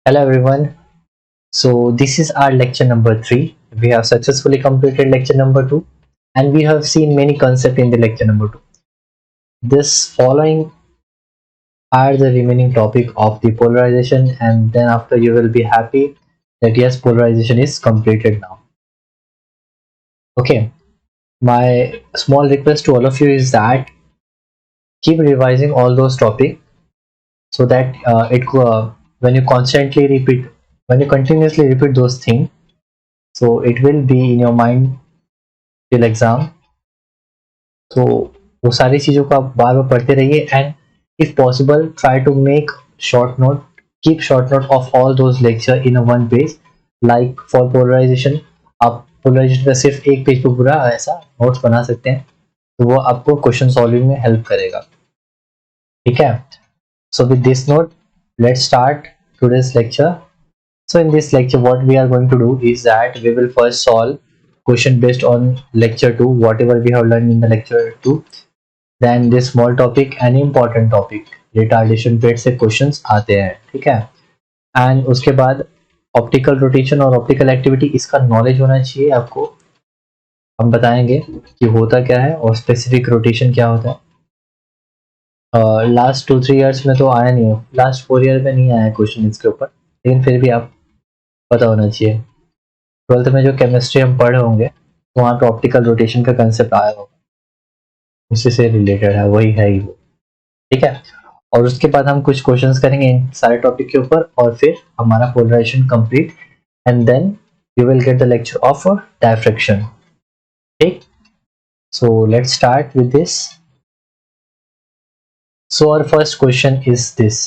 Hello everyone. So this is our lecture number 3. We have successfully completed lecture number 2 and we have seen many concepts in the lecture number 2. This following are the remaining topic of the polarization, and then after you will be happy that yes, polarization is completed now. Okay, my small request to all of you is that keep revising all those topics so that when you constantly repeat, when you continuously repeat those things, so it will be in your mind till exam. तो वो सारी चीज़ों को आप बार बार पढ़ते रहिए and if possible try to make short note keep short note of all those lecture in a one page like for polarization आप पोलराइजेशन का सिर्फ एक पेज पे पूरा ऐसा नोट्स बना सकते हैं तो वो आपको क्वेश्चन सॉल्विंग में हेल्प करेगा ठीक है so with this note let's start today's lecture so in this lecture what we are going to do is that we will first solve question based on lecture 2 whatever we have learned in the lecture 2 then this small topic and important topic retardation paid से questions आते हैं ठीक है and उसके बाद optical rotation और optical activity इसका knowledge होना चाहिए आपको हम बताएंगे कि होता क्या है और स्पेसिफिक रोटेशन क्या होता है लास्ट 2-3 ईयर्स में तो आया नहीं है लास्ट 4 ईयर में नहीं आया क्वेश्चन इसके ऊपर लेकिन फिर भी आप पता होना चाहिए 12th में जो केमिस्ट्री हम पढ़े होंगे तो वहाँ पे ऑप्टिकल रोटेशन का कंसेप्ट आया होगा उसी से रिलेटेड है वही है ही वो ठीक है और उसके बाद हम कुछ क्वेश्चंस करेंगे इन सारे टॉपिक के ऊपर और फिर हमारा polarisation complete and then you will get the lecture of diffraction ठीक so let's start with this so our first question is this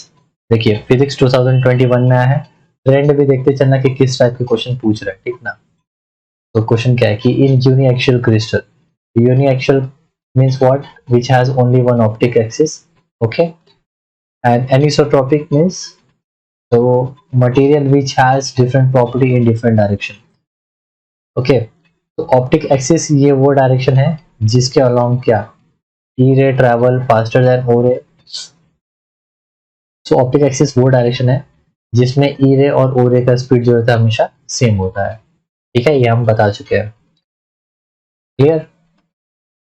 देखिए फिजिक्स 2021 में आया है ट्रेंड भी देखते चलना कि किस टाइप के क्वेश्चन पूछ रहे हैं ठीक ना तो क्वेश्चन क्या है कि in uniaxial crystal uniaxial means what which has only one optic axis okay and anisotropic means so material which has different property in different direction okay तो ऑप्टिक एक्सिस ये वो डायरेक्शन है जिसके अलोंग क्या ई रे ट्रैवल फास्टर देन ओ रे सो optic axis वो direction है जिसमें ई रे और ओ रे का स्पीड जो होता है हमेशा सेम होता है ठीक है ये हम बता चुके हैं क्लियर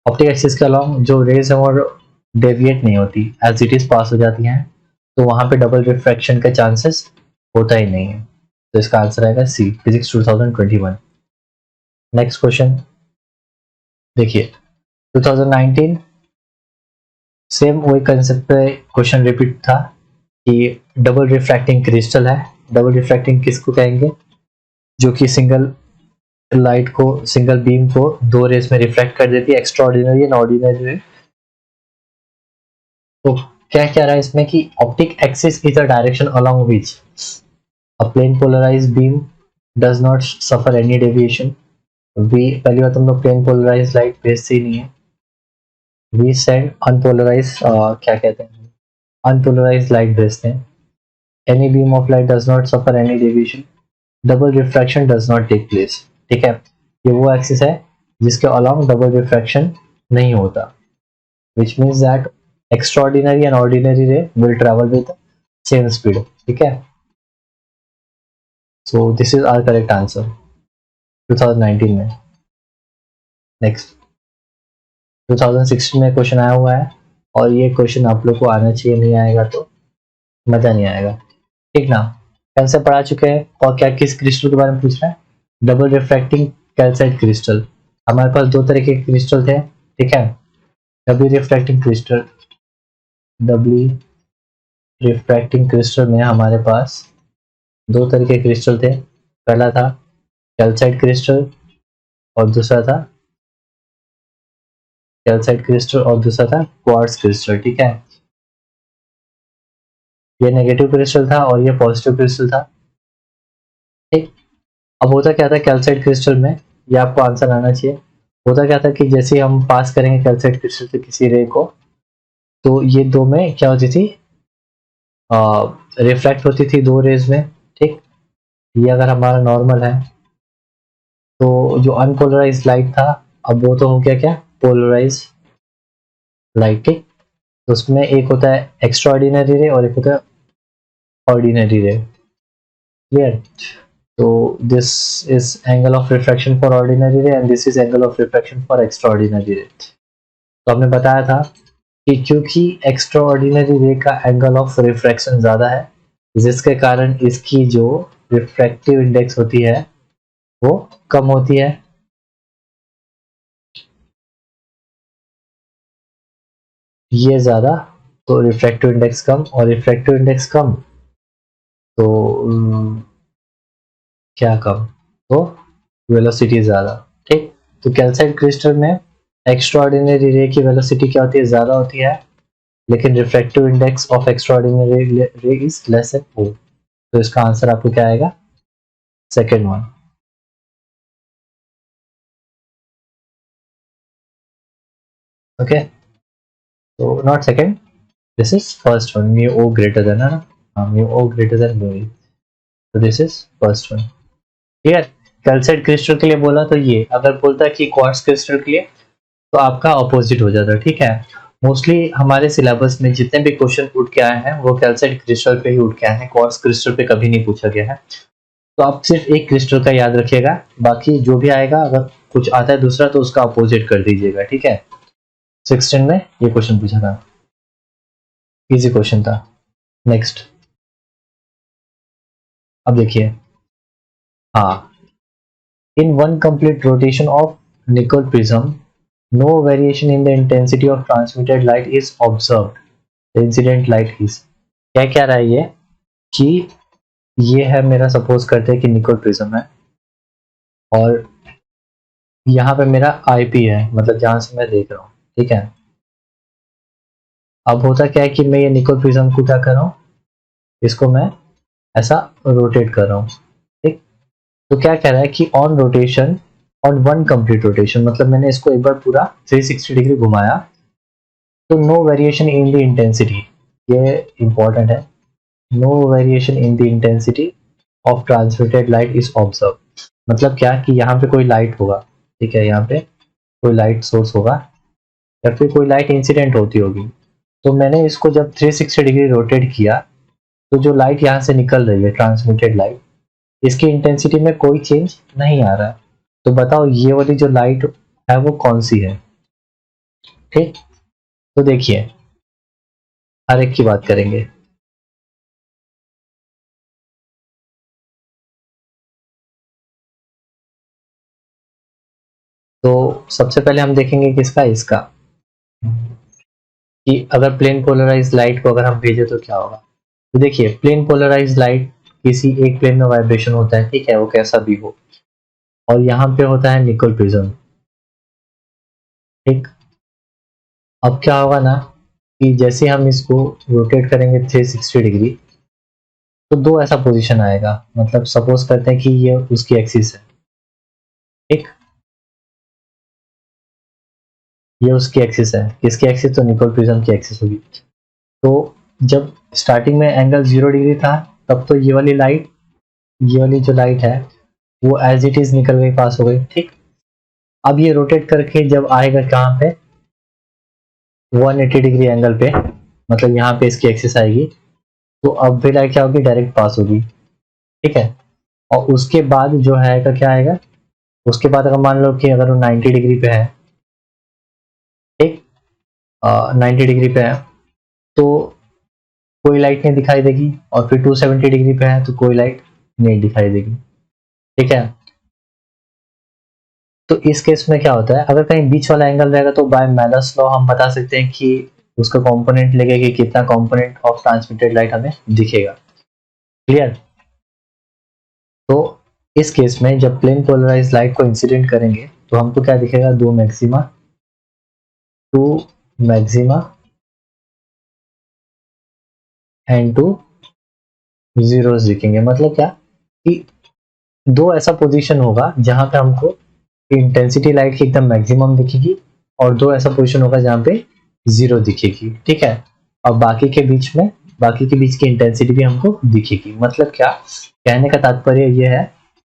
ऑप्टिक एक्सिस के अलोंग जो रेज है वो डेविएट नहीं होती एज इट इज पास हो जाती हैं तो वहां पे डबल रिफ्रैक्शन का चांसेस होता ही नहीं है तो इसका आंसर आएगा सी फिजिक्स 2021 नेक्स्ट क्वेश्चन देखिए 2019 सेम वही कंसेप्ट पे क्वेश्चन रिपीट था कि डबल रिफ्रैक्टिंग क्रिस्टल है डबल रिफ्रैक्टिंग किसको कहेंगे जो कि सिंगल लाइट को सिंगल बीम को दो रेस में रिफ्लेक्ट कर देती है extra ordinary and ordinary ray तो क्या कह रहा है इसमें कि optic axis is the direction along which a plane polarized beam does not suffer any deviation we पहली बात हम लोग प्लेन पोलराइज्ड लाइट भेजते ही नहीं है वी सेंड अनपोलराइज क्या कहते हैं अनपोलराइज्ड लाइट भेजते हैं any beam of light does not suffer any deviation double refraction does not take place ठीक है ये वो एक्सिस है जिसके अलोंग डबल रिफ्रैक्शन नहीं होता which means that extraordinary and ordinary ray will travel with the same speed ठीक है so this is our correct answer 2019 में next 2016 में क्वेश्चन आया हुआ है और ये क्वेश्चन आप लोग को आना चाहिए नहीं आएगा तो मजा नहीं आएगा ठीक ना कल से पढ़ा चुके हैं और क्या किस क्रिस्टल के बारे में पूछ रहा है डबल रिफ्रैक्टिंग कैल्साइट क्रिस्टल हमारे पास दो तरह के क्रिस्टल थे ठीक है double refracting crystal doubly refracting crystal में हमारे पास दो तरह के क्रिस्टल थे पहला था कैल्साइट क्रिस्टल और दूसरा था कैल्साइट क्रिस्टल और दूसरा था क्वार्ट्ज क्रिस्टल ठीक है ये नेगेटिव क्रिस्टल था और ये पॉजिटिव क्रिस्टल था ठीक अब होता क्या था कैल्साइट क्रिस्टल में ये आपको आंसर आना चाहिए होता क्या था कि जैसे हम पास करेंगे कैल्साइट क्रिस्टल से किसी रे को तो ये दो में क्या होती थी रिफ्लेक्ट होती थी दो रेज में ठीक ये अगर हमारा नॉर्मल है तो जो अनपोलराइज लाइट था अब वो तो हो गया क्या पोलराइज लाइट ठीक तो उसमें एक होता है एक्स्ट्रा ऑर्डिनरी रे और एक होता है ऑर्डिनरी रे क्लियर? तो this is angle of refraction for ordinary ray and this is angle of refraction for extraordinary ray. तो हमने बताया था कि क्योंकि एक्स्ट्रा ऑर्डिनरी रे का एंगल ऑफ रिफ्रैक्शन ज़्यादा है, जिसके कारण इसकी जो रिफ्रैक्टिव इंडेक्स होती है वो कम होती है। ये ज़्यादा तो रिफ्रैक्टिव इंडेक्स कम, और रिफ्रैक्टिव इंडेक्स कम तो क्या कम, तो वेलोसिटी ज़्यादा। ठीक, तो कैल्साइट क्रिस्टल में एक्स्ट्रा ऑर्डिनरी रे की वेलोसिटी क्या होती है? ज़्यादा होती है, लेकिन refractive index of extraordinary ray is less than O. तो इसका आंसर आपको क्या आएगा? Second one. ओके, तो not second, this is first one. Mu O greater than, है ना, mu O greater than mu ई, तो this is first one. Clear? Calcite crystal के लिए बोला तो ये, अगर बोलता है कि क्वार्ट्ज क्रिस्टल के लिए तो आपका अपोजिट हो जाता है। ठीक है, मोस्टली हमारे सिलेबस में जितने भी क्वेश्चन उठ के आए हैं वो कैल्साइट क्रिस्टल पे ही उठ के आए हैं, क्वार्ट्ज क्रिस्टल पे कभी नहीं पूछा गया है। तो आप सिर्फ एक क्रिस्टल का याद रखिएगा, बाकी जो भी आएगा अगर कुछ आता है दूसरा तो उसका अपोजिट कर दीजिएगा। ठीक है, 16 में ये क्वेश्चन पूछा था, इजी क्वेश्चन था। नेक्स्ट, अब देखिए, हाँ, in one complete rotation of निकल prism no variation in the intensity of transmitted light is observed, the incident light is। क्या कह रहा है ये कि ये है मेरा, सपोज करते हैं कि निकोल प्रिज्म है और यहाँ पे मेरा आईपी है, मतलब जहां से मैं देख रहा हूँ। ठीक है, अब होता क्या है कि मैं ये निकोल प्रिज्म को क्या कर रहा हूँ, इसको मैं ऐसा रोटेट कर रहा हूँ। ठीक, तो क्या कह रहा है कि on rotation, on one complete rotation, मतलब मैंने इसको एक बार पूरा 360 डिग्री घुमाया, तो no variation in the intensity, ये इंपॉर्टेंट है, no variation in the intensity of transmitted light is observe. मतलब क्या कि यहाँ पे कोई लाइट होगा, ठीक है, यहाँ पे कोई लाइट सोर्स होगा या फिर कोई लाइट इंसिडेंट होती होगी, तो मैंने इसको जब 360 डिग्री रोटेट किया तो जो लाइट यहाँ से निकल रही है, ट्रांसमिटेड लाइट, इसकी इंटेंसिटी में कोई चेंज नहीं आ रहा है। तो बताओ ये वाली जो लाइट है वो कौन सी है? ठीक, तो देखिए हर एक की बात करेंगे। तो सबसे पहले हम देखेंगे किसका, इसका, कि अगर प्लेन पोलराइज लाइट को अगर हम भेजें तो क्या होगा। तो देखिए, प्लेन पोलराइज लाइट किसी एक प्लेन में वाइब्रेशन होता है, ठीक है, वो कैसा भी हो, और यहाँ पे होता है निकल प्रिज्म। ठीक, अब क्या होगा ना कि जैसे हम इसको रोटेट करेंगे 360 डिग्री, तो दो ऐसा पोजीशन आएगा, मतलब सपोज करते हैं कि ये उसकी एक्सिस है। ठीक, ये उसकी एक्सिस है, किसकी एक्सिस? तो निकोल प्रिज्म की एक्सिस होगी। तो जब स्टार्टिंग में एंगल 0 डिग्री था तब तो ये वाली लाइट, ये वाली जो लाइट है वो एज इट इज निकल गई, पास हो गई। ठीक, अब ये रोटेट करके जब आएगा कहाँ पे, 180 डिग्री एंगल पे, मतलब यहाँ पे इसकी एक्सिस आएगी, तो अब भी लाइट क्या होगी, डायरेक्ट पास होगी। ठीक है, और उसके बाद जो है का क्या आएगा, उसके बाद अगर मान लो कि अगर वो 90 डिग्री पे है, ठीक, 90 डिग्री पे है तो कोई लाइट नहीं दिखाई देगी, और फिर 270 डिग्री पे है तो कोई लाइट नहीं दिखाई देगी। ठीक है, तो इस केस में क्या होता है, अगर कहीं बीच वाला एंगल रहेगा तो बाय मेलस लॉ हम बता सकते हैं कि उसका कंपोनेंट लेके कि कितना कंपोनेंट ऑफ ट्रांसमिटेड लाइट हमें दिखेगा। क्लियर? तो इस केस में जब प्लेन पोलराइज लाइट को इंसिडेंट करेंगे तो हमको क्या दिखेगा, दो मैक्सिमा एंड टू जीरोस दिखेंगे। मतलब क्या कि दो ऐसा पोजीशन होगा जहां पे हमको इंटेंसिटी लाइट की एकदम मैक्सिमम दिखेगी, और दो ऐसा पोजीशन होगा जहां पे जीरो दिखेगी। ठीक है, और बाकी के बीच की इंटेंसिटी भी हमको दिखेगी। मतलब क्या कहने का तात्पर्य यह है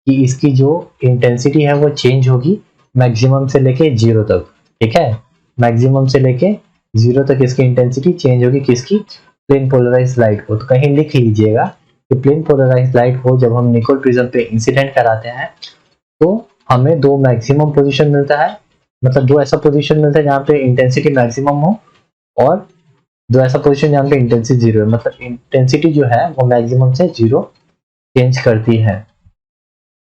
कि इसकी जो इंटेंसिटी है वो चेंज होगी मैक्सिमम से लेके जीरो तक। ठीक है, मैक्सिमम से लेके जीरो तक इसकी इंटेंसिटी चेंज होगी, किसकी? प्लेन पोलराइज लाइट को। तो कहीं लिख लीजिएगा कि प्लेन पोलराइज लाइट को जब हम निकोल प्रिज्म पे इंसिडेंट कराते हैं तो हमें दो मैक्सिमम पोजीशन मिलता है, मतलब दो ऐसा पोजीशन मिलता है जहाँ पे इंटेंसिटी मैक्सिमम हो, और दो ऐसा पोजीशन जहाँ पे इंटेंसिटी जीरो है, मतलब इंटेंसिटी जो है वो मैक्सिमम से जीरो चेंज करती है।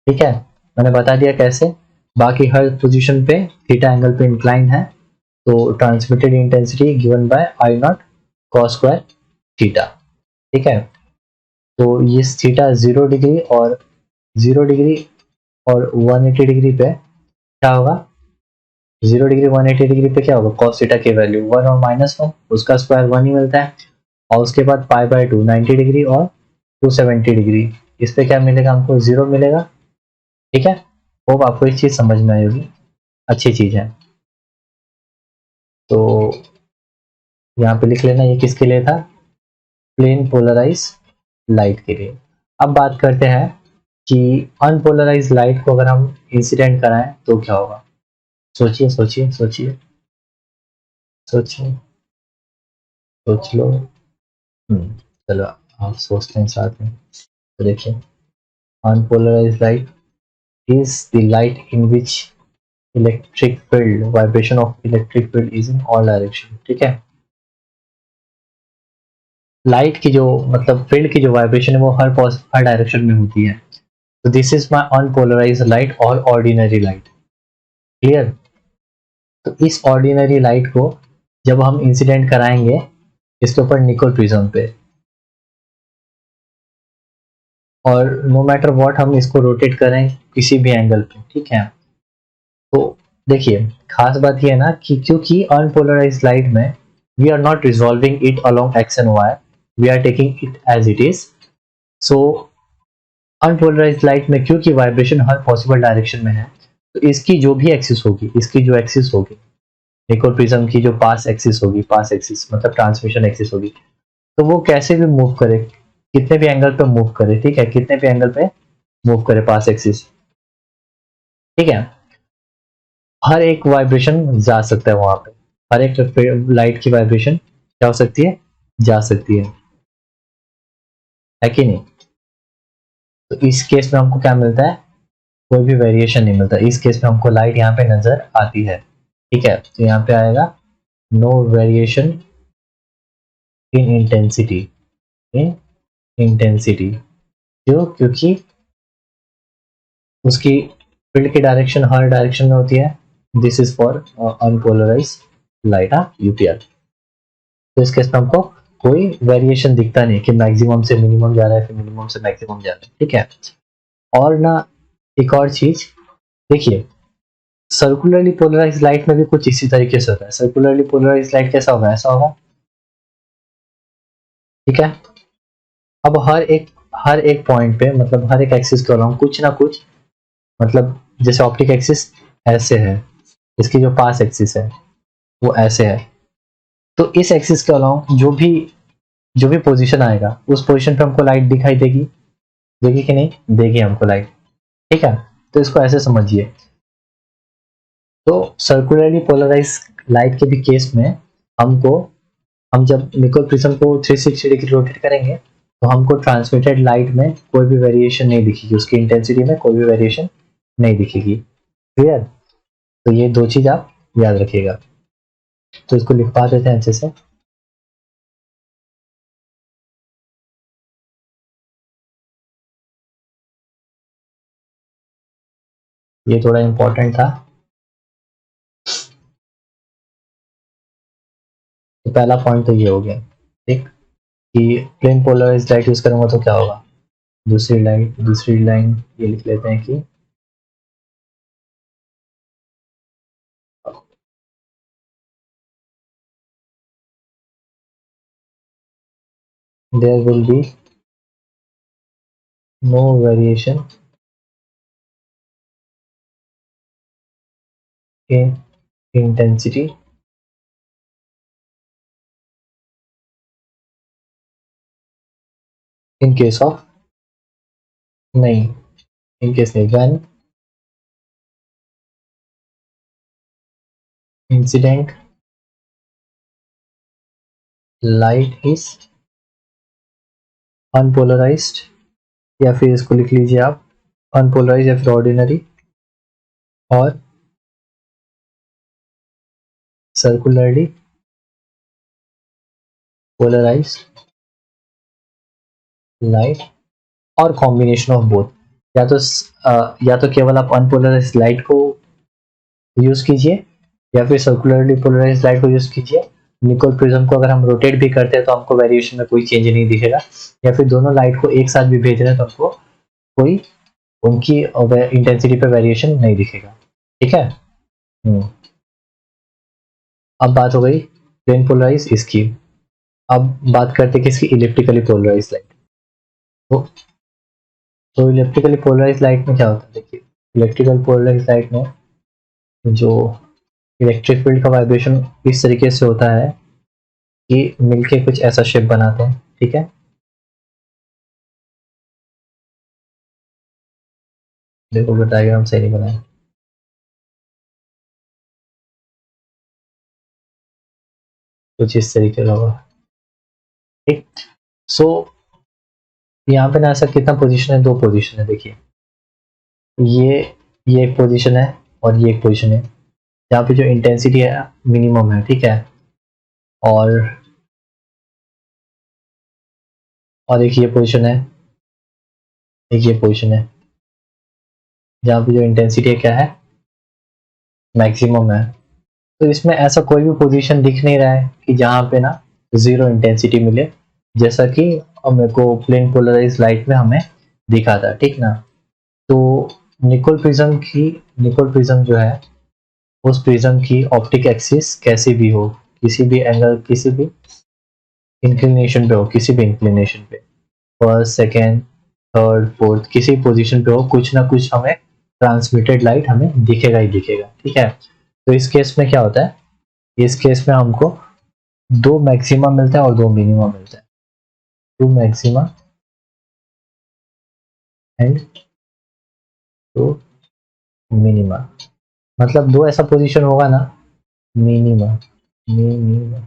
ठीक है, मैंने बता दिया कैसे। बाकी हर पोजीशन पे थीटा एंगल पे इंक्लाइन है, तो transmitted intensity given by I not cos square theta. ठीक है, तो ये थीटा 0 डिग्री और 0 डिग्री और 180 डिग्री पे क्या होगा, 0 डिग्री 180 डिग्री पे क्या होगा, कॉस थीटा की वैल्यू 1 और -1, उसका स्क्वायर 1 ही मिलता है। और उसके बाद π/2 90 डिग्री और 270 डिग्री, इस पे क्या मिलेगा हमको, 0 मिलेगा। ठीक है, होप आपको एक चीज समझ में आई होगी, अच्छी चीज है। तो यहाँ पे लिख लेना, ये किसके लिए था, प्लेन पोलराइज लाइट के लिए। अब बात करते हैं कि अनपोलराइज लाइट को अगर हम इंसिडेंट कराएं तो क्या होगा। सोचिए सोचिए सोचिए सोचिए, सोच लो। चलो आप सोचते हैं साथ में। तो देखिए, unpolarized light is the light in which vibration of electric field is in all direction। ठीक है, लाइट की जो मतलब फील्ड की जो वाइब्रेशन है वो हर डायरेक्शन में होती है। तो this is my unpolarised light और ऑर्डिनरी लाइट। क्लियर। तो इस ऑर्डिनरी लाइट को जब हम इंसिडेंट कराएंगे इसके ऊपर निकोल प्रिज्म पे, और नो मैटर व्हाट हम इसको रोटेट करें किसी भी एंगल पे, ठीक है। तो देखिए, खास बात यह है ना कि क्योंकि अनपोलराइज्ड लाइट में we are not resolving it along X and Y, we are taking it as it is. So unpolarized light में क्योंकि वाइब्रेशन हर पॉसिबल डायरेक्शन में है, तो इसकी जो भी एक्सिस होगी, इसकी जो एक्सिस होगी, निकोल प्रिज्म की जो पास एक्सिस होगी, पास एक्सिस मतलब ट्रांसमिशन एक्सिस होगी, तो वो कैसे भी मूव करे, कितने भी एंगल पे मूव करे, ठीक है, कितने भी एंगल पे मूव करे पास एक्सिस, ठीक है, हर एक वाइब्रेशन जा सकता है वहां पे, हर एक लाइट की वाइब्रेशन क्या हो सकती है, जा सकती है कि नहीं। तो इस केस में हमको क्या मिलता है, कोई भी वेरिएशन नहीं मिलता। इस केस में हमको लाइट यहाँ पे नजर आती है। ठीक है, तो यहाँ पे आएगा no variation in intensity, in intensity. क्यों, क्योंकि उसकी फील्ड की डायरेक्शन हर डायरेक्शन में होती है। This is for unpolarize light, UPL. तो इस केस में हमको कोई वेरिएशन दिखता नहीं कि मैक्सिमम से मिनिमम जा रहा है, फिर मिनिमम से मैक्सिमम जा रहा है। ठीक है, और ना एक और चीज देखिए, सर्कुलरली पोलराइज लाइट में भी कुछ इसी तरीके से होता है। सर्कुलरली पोलराइज लाइट कैसा होगा, ऐसा होगा। ठीक है, अब हर एक पॉइंट पे, मतलब हर एक एक्सिस के अलावा कुछ ना कुछ, मतलब जैसे ऑप्टिक एक्सिस ऐसे है, इसकी जो पास एक्सिस है वो ऐसे है, तो इस एक्सिस के अलावा जो भी पोजीशन आएगा उस पोजीशन पे हमको लाइट दिखाई देगी, देगी कि नहीं देगी हमको लाइट। ठीक है, तो इसको ऐसे समझिए। तो सर्कुलरली पोलराइज लाइट के भी केस में हमको, हम जब निकोल प्रिज्म को 360 डिग्री रोटेट करेंगे तो हमको ट्रांसमिटेड लाइट में कोई भी वेरिएशन नहीं दिखेगी, उसकी इंटेंसिटी में कोई भी वेरिएशन नहीं दिखेगी। क्लियर। तो ये दो चीज आप याद रखिएगा। तो इसको लिखवा देते हैं अच्छे से। ये थोड़ा इंपॉर्टेंट था। तो पहला पॉइंट तो ये हो गया, ठीक, कि प्लेन पोलराइज्ड लाइट यूज करूंगा तो क्या होगा। दूसरी लाइन ये लिख लेते हैं कि there will be no variation in intensity in case of, नहीं, in case नहीं, when incident light is unpolarized या फिर इसको लिख लीजिए आप अनपोलराइज या फिर ऑर्डिनरी और सर्कुलरली पोलराइज लाइट और कॉम्बिनेशन ऑफ बोथ। या तो केवल आप अनपोलराइज लाइट को यूज कीजिए या फिर सर्कुलरली पोलराइज लाइट को यूज कीजिए। निकोल प्रिज्म को अगर हम रोटेट भी करते हैं तो हमको वेरिएशन में कोई चेंज नहीं दिखेगा, या फिर दोनों लाइट को एक साथ भी भेज रहे हैं तो हमको कोई उनकी इंटेंसिटी पे वेरिएशन नहीं दिखेगा। ठीक है। अब बात हो गई प्लेन पोलराइज इसकी। अब बात करते हैं किसकी, इलिप्टिकली पोलराइज लाइट। तो इलेक्ट्रिकली पोलराइज लाइट में क्या होता है, देखिए इलेक्ट्रिकल पोलराइज लाइट में जो इलेक्ट्रिक फील्ड का वाइब्रेशन इस तरीके से होता है कि मिलके कुछ ऐसा शेप बनाते हैं। ठीक है, देखो वो डायग्राम सही नहीं बनाया, कुछ इस तरीके का होगा। ठीक, सो यहाँ पे ना ऐसा कितना पोजीशन है, दो पोजीशन है। देखिए ये ये एक पोजीशन है और ये एक पोजीशन है, यहाँ पे जो इंटेंसिटी है मिनिमम है। ठीक है, और एक ये पोजीशन है, एक ये पोजीशन है जहाँ पे जो इंटेंसिटी है क्या है, मैक्सिमम है। तो इसमें ऐसा कोई भी पोजीशन दिख नहीं रहा है कि जहाँ पे ना जीरो इंटेंसिटी मिले, जैसा कि मेरे को प्लेन पोलराइज लाइट में हमें दिखा था। ठीक ना, तो निकोल प्रिज्म जो है उस प्रिज्म की ऑप्टिक एक्सिस कैसी भी हो, किसी भी एंगल, किसी भी इंक्लिनेशन पे हो, किसी भी इंक्लिनेशन पे, फर्स्ट सेकेंड थर्ड फोर्थ किसी पोजीशन पे हो, कुछ ना कुछ हमें ट्रांसमिटेड लाइट हमें दिखेगा ही दिखेगा। ठीक है, तो इस केस में क्या होता है, इस केस में हमको दो मैक्सिमा मिलता है और दो मिनिमा मिलता है, two maxima and two minima. मतलब दो ऐसा पोजीशन होगा ना, मिनिमा मिनिमा,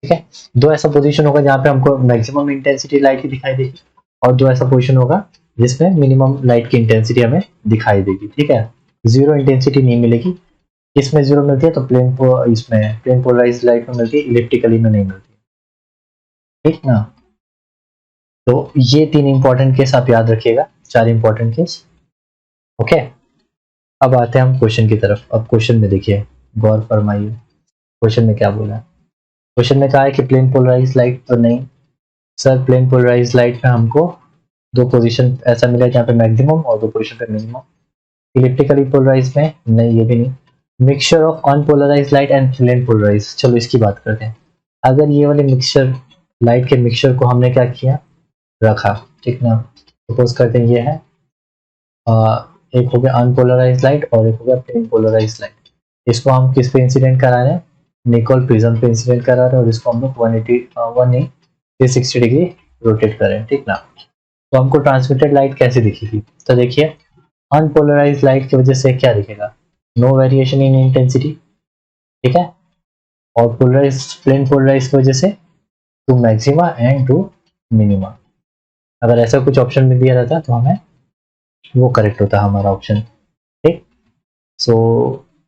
ठीक है, दो ऐसा पोजीशन होगा जहाँ पे हमको मैक्सिमम इंटेंसिटी लाइट की दिखाई देगी और दो ऐसा पोजीशन होगा जिसमें मिनिमम लाइट की इंटेंसिटी हमें दिखाई देगी। ठीक है, जीरो इंटेंसिटी नहीं मिलेगी। इसमें जीरो मिलती है तो इसमें प्लेन पोलराइज लाइट में मिलती है, इलेक्ट्रिकली में नहीं मिलती। ठीक ना, तो ये तीन इंपॉर्टेंट केस आप याद रखिएगा, चार इंपॉर्टेंट केस। ओके, अब आते हैं हम क्वेश्चन की तरफ। अब क्वेश्चन में देखिए, गौर फरमाइए क्वेश्चन में क्या बोला है। क्वेश्चन में कहा है कि प्लेन पोलराइज लाइट तो नहीं सर, प्लेन पोलराइज लाइट में हमको दो पोजीशन ऐसा मिला जहाँ पे मैक्सिमम और दो पोजीशन पे मिनिमम। इलिप्टिकली पोलराइज में नहीं, ये भी नहीं। Mixture of unpolarize light and plane polarize, चलो इसकी बात करते हैं। अगर ये वाले मिक्सचर, लाइट के मिक्सचर को हमने क्या किया, रखा। ठीक ना, सपोज करते हैं ये है एक हो गया अनपोलराइज लाइट और एक हो गया प्लेन पोलराइज लाइट। इसको हम किस पे इंसिडेंट करा रहे हैं, निकोल प्रिज्म पे इंसिडेंट करा रहे हैं और इसको हम लोग 360 डिग्री रोटेट कर रहे हैं। ठीक ना, तो हमको ट्रांसमिटेड लाइट कैसे दिखेगी, तो देखिए अनपोलराइज लाइट की वजह से क्या दिखेगा, नो वेरिएशन इन इंटेंसिटी। ठीक है, और पोलराइज प्लेन पोलराइज की वजह से two maxima and two minima. अगर ऐसा कुछ ऑप्शन में दिया रहता तो हमें वो करेक्ट होता हमारा ऑप्शन। ठीक, सो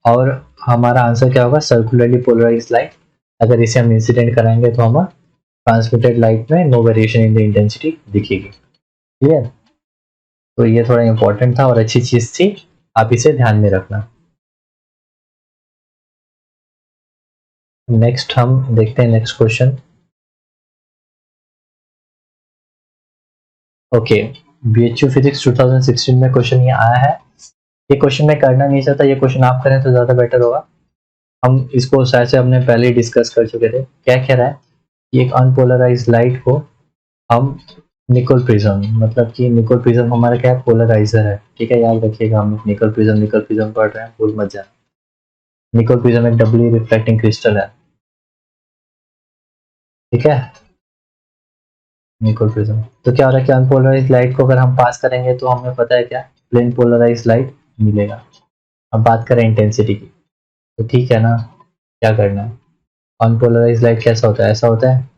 और हमारा आंसर क्या होगा, सर्कुलरली पोलराइज लाइट। अगर इसे हम इंसिडेंट कराएंगे तो हमारा ट्रांसमिटेड लाइट में no variation in the intensity दिखेगी। क्लियर, तो ये थोड़ा इंपॉर्टेंट था और अच्छी चीज थी, आप इसे ध्यान में रखना। नेक्स्ट हम देखते हैं next question. Okay, BHU physics 2016 में क्वेश्चन ये आया है। ये क्वेश्चन मैं करना नहीं चाहता, ये क्वेश्चन आप करें तो ज्यादा बेटर होगा। हम इसको शायद से हमने पहले ही डिस्कस कर चुके थे। क्या कह रहा है कि एक अनपोलराइज लाइट को हम निकोल प्रिज्म, मतलब कि निकोल प्रिज्म हमारा क्या है, पोलराइजर है। ठीक है, याद रखिएगा, हम निकोल प्रिज्म पढ़ रहे हैं, भूल मत जाना। निकोल प्रिज्म एक डबली रिफ्लेक्टिंग क्रिस्टल है। ठीक है, निकोल प्रिज्म। तो क्या हो रहा है कि अनपोलराइज लाइट को अगर हम पास करेंगे तो हमें पता है क्या, प्लेन पोलराइज लाइट मिलेगा। अब बात करें इंटेंसिटी की, तो ठीक है ना, क्या करना है, अनपोलराइज लाइट कैसा होता है, ऐसा होता है।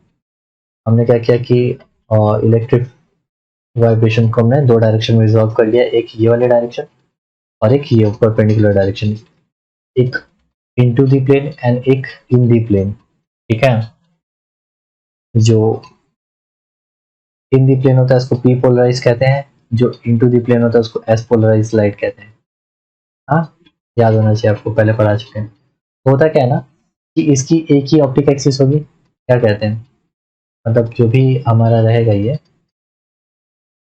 हमने क्या किया कि इलेक्ट्रिक वाइब्रेशन को हमने दो डायरेक्शन में रिजॉल्व कर लिया, एक ये वाले डायरेक्शन और एक ये परपेंडिकुलर डायरेक्शन, एक इनटू द प्लेन एंड एक इन द प्लेन। ठीक है, जो इन द प्लेन होता है उसको पी पोलराइज कहते हैं, जो इनटू द प्लेन होता है उसको एस पोलराइज लाइट कहते हैं। हाँ, याद होना चाहिए, आपको पहले पढ़ा चुके हैं। तो होता क्या है ना कि इसकी एक ही ऑप्टिक एक्सिस होगी, क्या कहते हैं, मतलब जो भी हमारा रहेगा, ये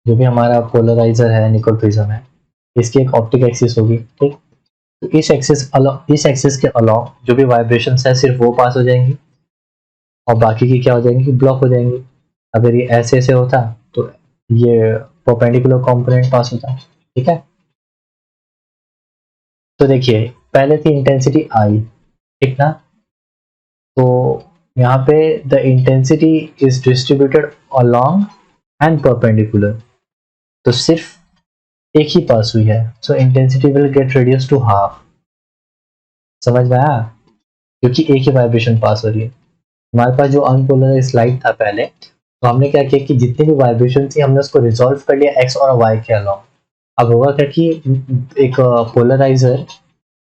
जो भी हमारा पोलराइजर है, निकोल प्रिज्म है, इसकी एक ऑप्टिक एक्सिस होगी। ठीक, तो इस एक्सिस के अलावा जो भी वाइब्रेशन है सिर्फ वो पास हो जाएंगी और बाकी की क्या हो जाएंगी, ब्लॉक हो जाएंगी। अगर ये ऐसे ऐसे होता तो ये परपेंडिकुलर कंपोनेंट पास होता। ठीक है, तो देखिए पहले थी इंटेंसिटी आई, ठीक ना, तो यहाँ पे the intensity is distributed along and perpendicular, तो सिर्फ एक ही पास हुई है, so intensity will get reduce to half. समझ में आया, क्योंकि एक ही वाइब्रेशन पास हो रही है। हमारे पास जो अनपोलराइज्ड लाइट था पहले, तो हमने क्या किया कि जितनी भी वाइब्रेशन थी हमने उसको रिजॉल्व कर लिया एक्स और वाई के अलावा। अब होगा क्या कि एक पोलराइजर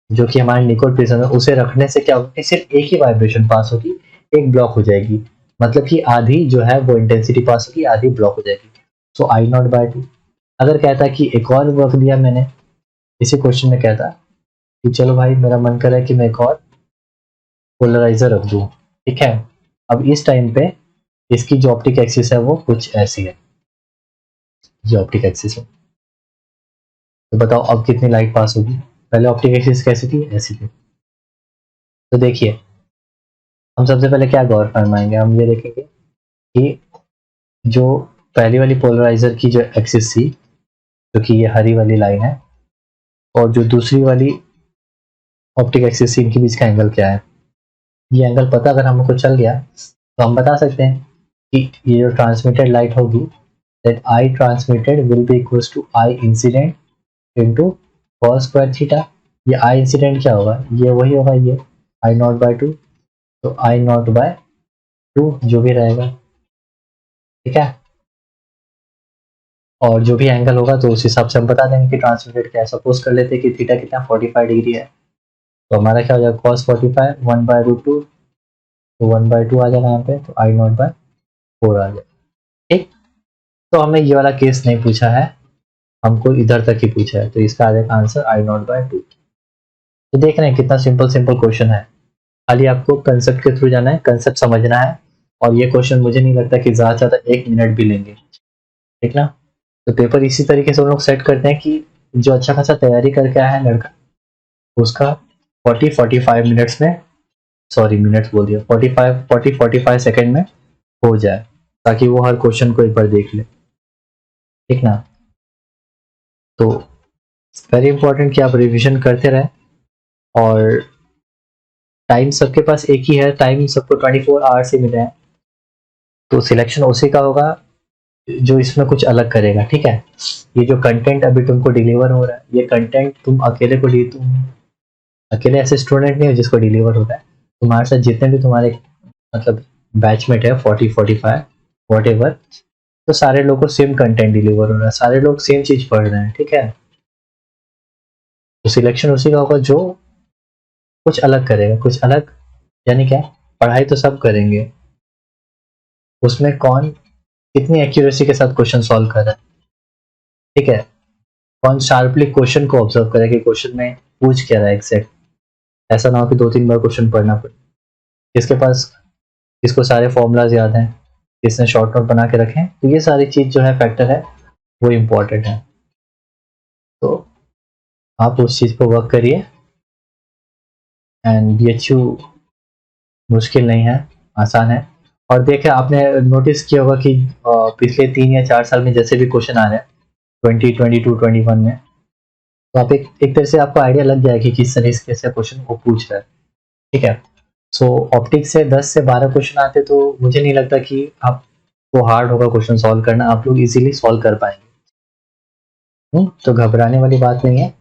जो कि हमारे निकोल प्रिज्म है, उसे रखने से क्या होगा कि सिर्फ एक ही वाइब्रेशन पास होगी, एक ब्लॉक हो जाएगी, मतलब कि आधी जो है वो इंटेंसिटी पास होगी, आधी ब्लॉक हो जाएगी। सो आई नॉट बाय टू। अगर कहता कि एक और वर्क दिया मैंने, इसी क्वेश्चन में कहता कि चलो भाई मेरा मन कर रहा है कि मैं एक और पोलराइजर रख दूं, ठीक है, अब इस टाइम पे इसकी जो ऑप्टिक एक्सिस है वो कुछ ऐसी है, ये ऑप्टिक एक्सिस है, तो बताओ अब कितनी लाइट पास होगी। पहले ऑप्टिक एक्सिस कैसी थी, ऐसी थी। तो देखिए हम सबसे पहले क्या गौर फरमाएंगे, हम ये देखेंगे कि जो पहली वाली पोलराइजर की जो एक्सिस थी, जो कि ये हरी वाली लाइन है, और जो दूसरी वाली ऑप्टिक एक्सिस थी, इनके बीच का एंगल क्या है। ये एंगल पता अगर हमको चल गया तो हम बता सकते हैं कि ये जो ट्रांसमिटेड लाइट होगी, that I transmitted will be equals to I incident into cos square theta. ये आई इंसिडेंट क्या होगा, ये वही होगा, ये आई नॉट बाय टू, तो आई नॉट बाय टू जो भी रहेगा। ठीक है, और जो भी एंगल होगा तो उस हिसाब से हम बता देंगे कि ट्रांसमिटेड क्या है। सपोज कर लेते हैं कि थीटा कितना 45 डिग्री है, तो हमारा क्या हो जाएगा cos 45 1 बाय रूट टू, तो 1 बाय टू आ जाएगा यहाँ पे, तो आई नॉट बाय 4 आ जाएगा। ठीक, तो हमें ये वाला केस नहीं पूछा है, हमको इधर तक ही पूछा है, तो इसका आ जाएगा answer I naught by two. तो देख रहे हैं कितना सिंपल सिंपल क्वेश्चन है, खाली आपको कंसेप्ट के थ्रू जाना है, कंसेप्ट समझना है, और ये क्वेश्चन मुझे नहीं लगता कि ज़्यादा से ज़्यादा 1 मिनट भी लेंगे। ठीक ना, तो पेपर इसी तरीके से हम लोग सेट करते हैं कि जो अच्छा खासा तैयारी करके आया है लड़का, उसका 40-45 मिनट्स में, सॉरी मिनट्स बोल दिया, 40-45 सेकेंड में हो जाए, ताकि वो हर क्वेश्चन को एक बार देख ले। ठीक ना, तो वेरी इंपॉर्टेंट कि आप रिविजन करते रहें, और टाइम सबके पास एक ही है, टाइम सबको 24 आवर्स ही मिले हैं, तो सिलेक्शन उसी का होगा जो इसमें कुछ अलग करेगा। ठीक है, ये जो कंटेंट अभी तुमको डिलीवर हो रहा है, ये कंटेंट तुम अकेले ऐसे स्टूडेंट नहीं हो जिसको डिलीवर हो रहा है, तुम्हारे साथ जितने भी तुम्हारे मतलब बैचमेट है 40-45 वॉट एवर, तो सारे लोगों को सेम कंटेंट डिलीवर हो रहा है, सारे लोग सेम चीज पढ़ रहे हैं। ठीक है, तो सिलेक्शन उसी का होगा जो कुछ अलग करेगा, कुछ अलग यानी क्या, पढ़ाई तो सब करेंगे, उसमें कौन कितनी एक्यूरेसी के साथ क्वेश्चन सॉल्व कर रहा है। ठीक है, कौन शार्पली क्वेश्चन को ऑब्जर्व करे कि क्वेश्चन में पूछ क्या रहा है एग्जैक्ट, ऐसा ना हो कि 2-3 बार क्वेश्चन पढ़ना पड़े। किसके पास, किसको सारे फॉर्मूलाज याद हैं, किसने शॉर्ट नोट बना के रखे हैं, तो ये सारी चीज जो है फैक्टर है, वो इम्पोर्टेंट है। तो आप उस चीज पर वर्क करिए, एंड BHU मुश्किल नहीं है, आसान है। और देखिए आपने नोटिस किया होगा कि पिछले 3 या 4 साल में जैसे भी क्वेश्चन आ रहे हैं 2022-21 में, तो आप एक तरह से आपको आइडिया लग जाएगा कि किस तरीके से क्वेश्चन को पूछ रहा है। ठीक है, सो ऑप्टिक्स से 10 से 12 क्वेश्चन आते, तो मुझे नहीं लगता कि आपको हार्ड होगा क्वेश्चन सॉल्व करना, आप लोग इजीली सॉल्व कर पाएंगे। तो घबराने वाली बात नहीं है,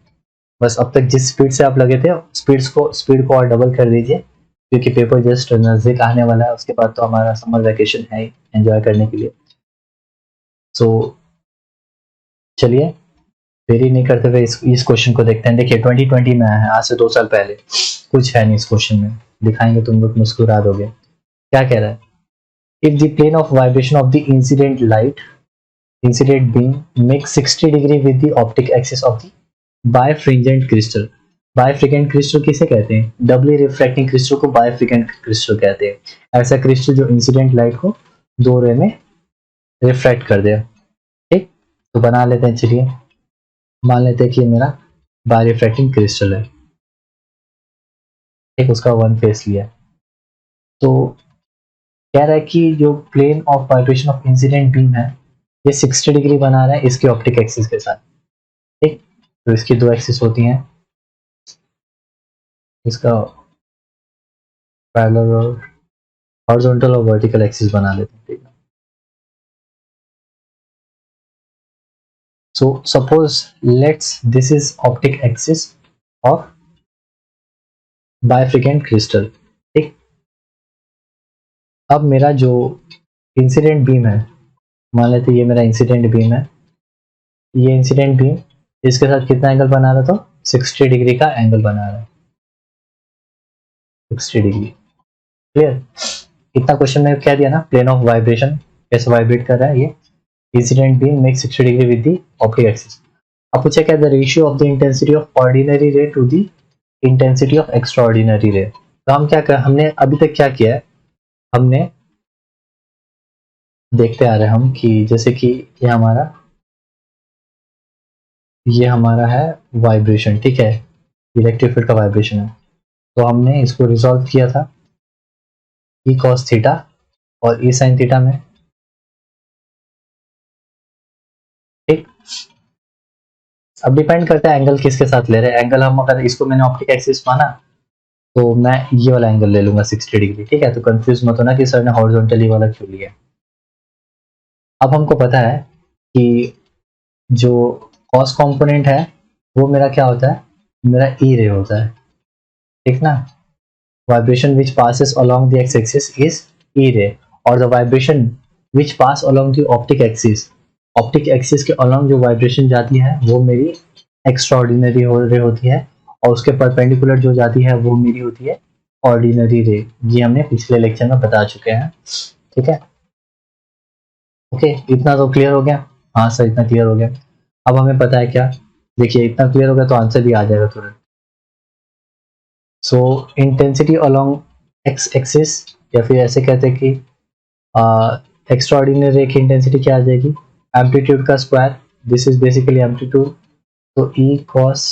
बस अब तक जिस स्पीड से आप लगे थे स्पीड को और डबल कर दीजिए, क्योंकि पेपर जस्ट नजदीक आने वाला है, उसके बाद तो हमारा समर वैकेशन है एंजॉय करने के लिए। सो चलिए देरी नहीं करते हुए इस क्वेश्चन को देखते हैं। देखिए 2020 में आया है, आज से 2 साल पहले। कुछ है नहीं इस क्वेश्चन में, दिखाएंगे तुम लोग मुस्कुरा दोगे। क्या कह रहा है? If the plane of vibration of the incident beam makes 60 degree with the optic axis of the birefringent crystal. Birefringent crystal किसे कहते हैं? डबली रिफ्रैक्टिंग क्रिस्टल को बायफ्रिकेंट क्रिस्टल कहते हैं। ऐसा क्रिस्टल जो इंसिडेंट लाइट को 2 रे में रिफ्रैक्ट कर दे। ठीक, तो बना लेते हैं। चलिए मान लेते हैं कि ये मेरा बाय रिफ्रैक्टिंग क्रिस्टल है। ठीक, उसका 1 फेस लिया। तो कह रहा है कि जो plane of vibration of incident beam है ये 60 डिग्री बना रहा है इसके ऑप्टिक एक्सिस के साथ। ठीक, तो इसकी 2 एक्सिस होती हैं, इसका पैरेलल और हॉरिजॉन्टल और वर्टिकल एक्सिस बना लेते हैं। ठीक है, so suppose let's this is optic axis of birefringent crystal. ठीक, अब मेरा जो इंसिडेंट बीम है, मान लेते ये मेरा इंसिडेंट बीम है। ये इंसिडेंट बीम इसके साथ कितना एंगल बना रहा था? 60 डिग्री का एंगल बना रहा है। 60 डिग्री। क्लियर? इतना क्वेश्चन में क्या दिया ना, प्लेन ऑफ वाइब्रेशन कैसे वाइब्रेट कर रहा है ये incident beam make 60 degree with the optic axis. अब पूछा क्या, the ratio of the intensity of ordinary ray to the intensity of extraordinary ray. तो हम क्या कर, हमने अभी तक क्या किया है, हमने देखते आ रहे हैं हम कि जैसे कि ये हमारा है वाइब्रेशन। ठीक है, इलेक्ट्रिक फील्ड का वाइब्रेशन है। तो हमने इसको रिजॉल्व किया था ई कॉस थीटा और ई साइन थीटा में। ठीक, अब डिपेंड करता है एंगल किसके साथ ले रहे हैं। एंगल हम अगर इसको मैंने ऑप्टिक एक्सिस माना तो मैं ये वाला एंगल ले लूंगा 60 डिग्री। ठीक है, तो कंफ्यूज मत होना कि सर ने हॉरिजॉन्टली वाला क्यों लिया। अब हमको पता है कि जो कॉस कंपोनेंट है वो मेरा क्या होता है, मेरा ई रे होता है। ठीक ना, vibration which passes along the x axis is E ray और the vibration which pass along the optic axis के along जो वाइब्रेशन जाती है वो मेरी एक्स्ट्राऑर्डिनरी रे होती है और उसके परपेंडिकुलर जो जाती है वो मेरी होती है ऑर्डिनरी रे। ये हमने पिछले लेक्चर में बता चुके हैं। ठीक है, ओके, इतना तो क्लियर हो गया। हाँ सर, इतना क्लियर हो गया। अब हमें पता है क्या, देखिए इतना क्लियर हो गया तो आंसर भी आ जाएगा तुरंत। सो इंटेंसिटी अलोंग एक्स एक्सिस, या फिर ऐसे कहते हैं कि एक्स्ट्राऑर्डिनरी रे की इंटेंसिटी क्या आ जाएगी, एम्पलीट्यूड का square. This is basically amplitude, तो ई कॉस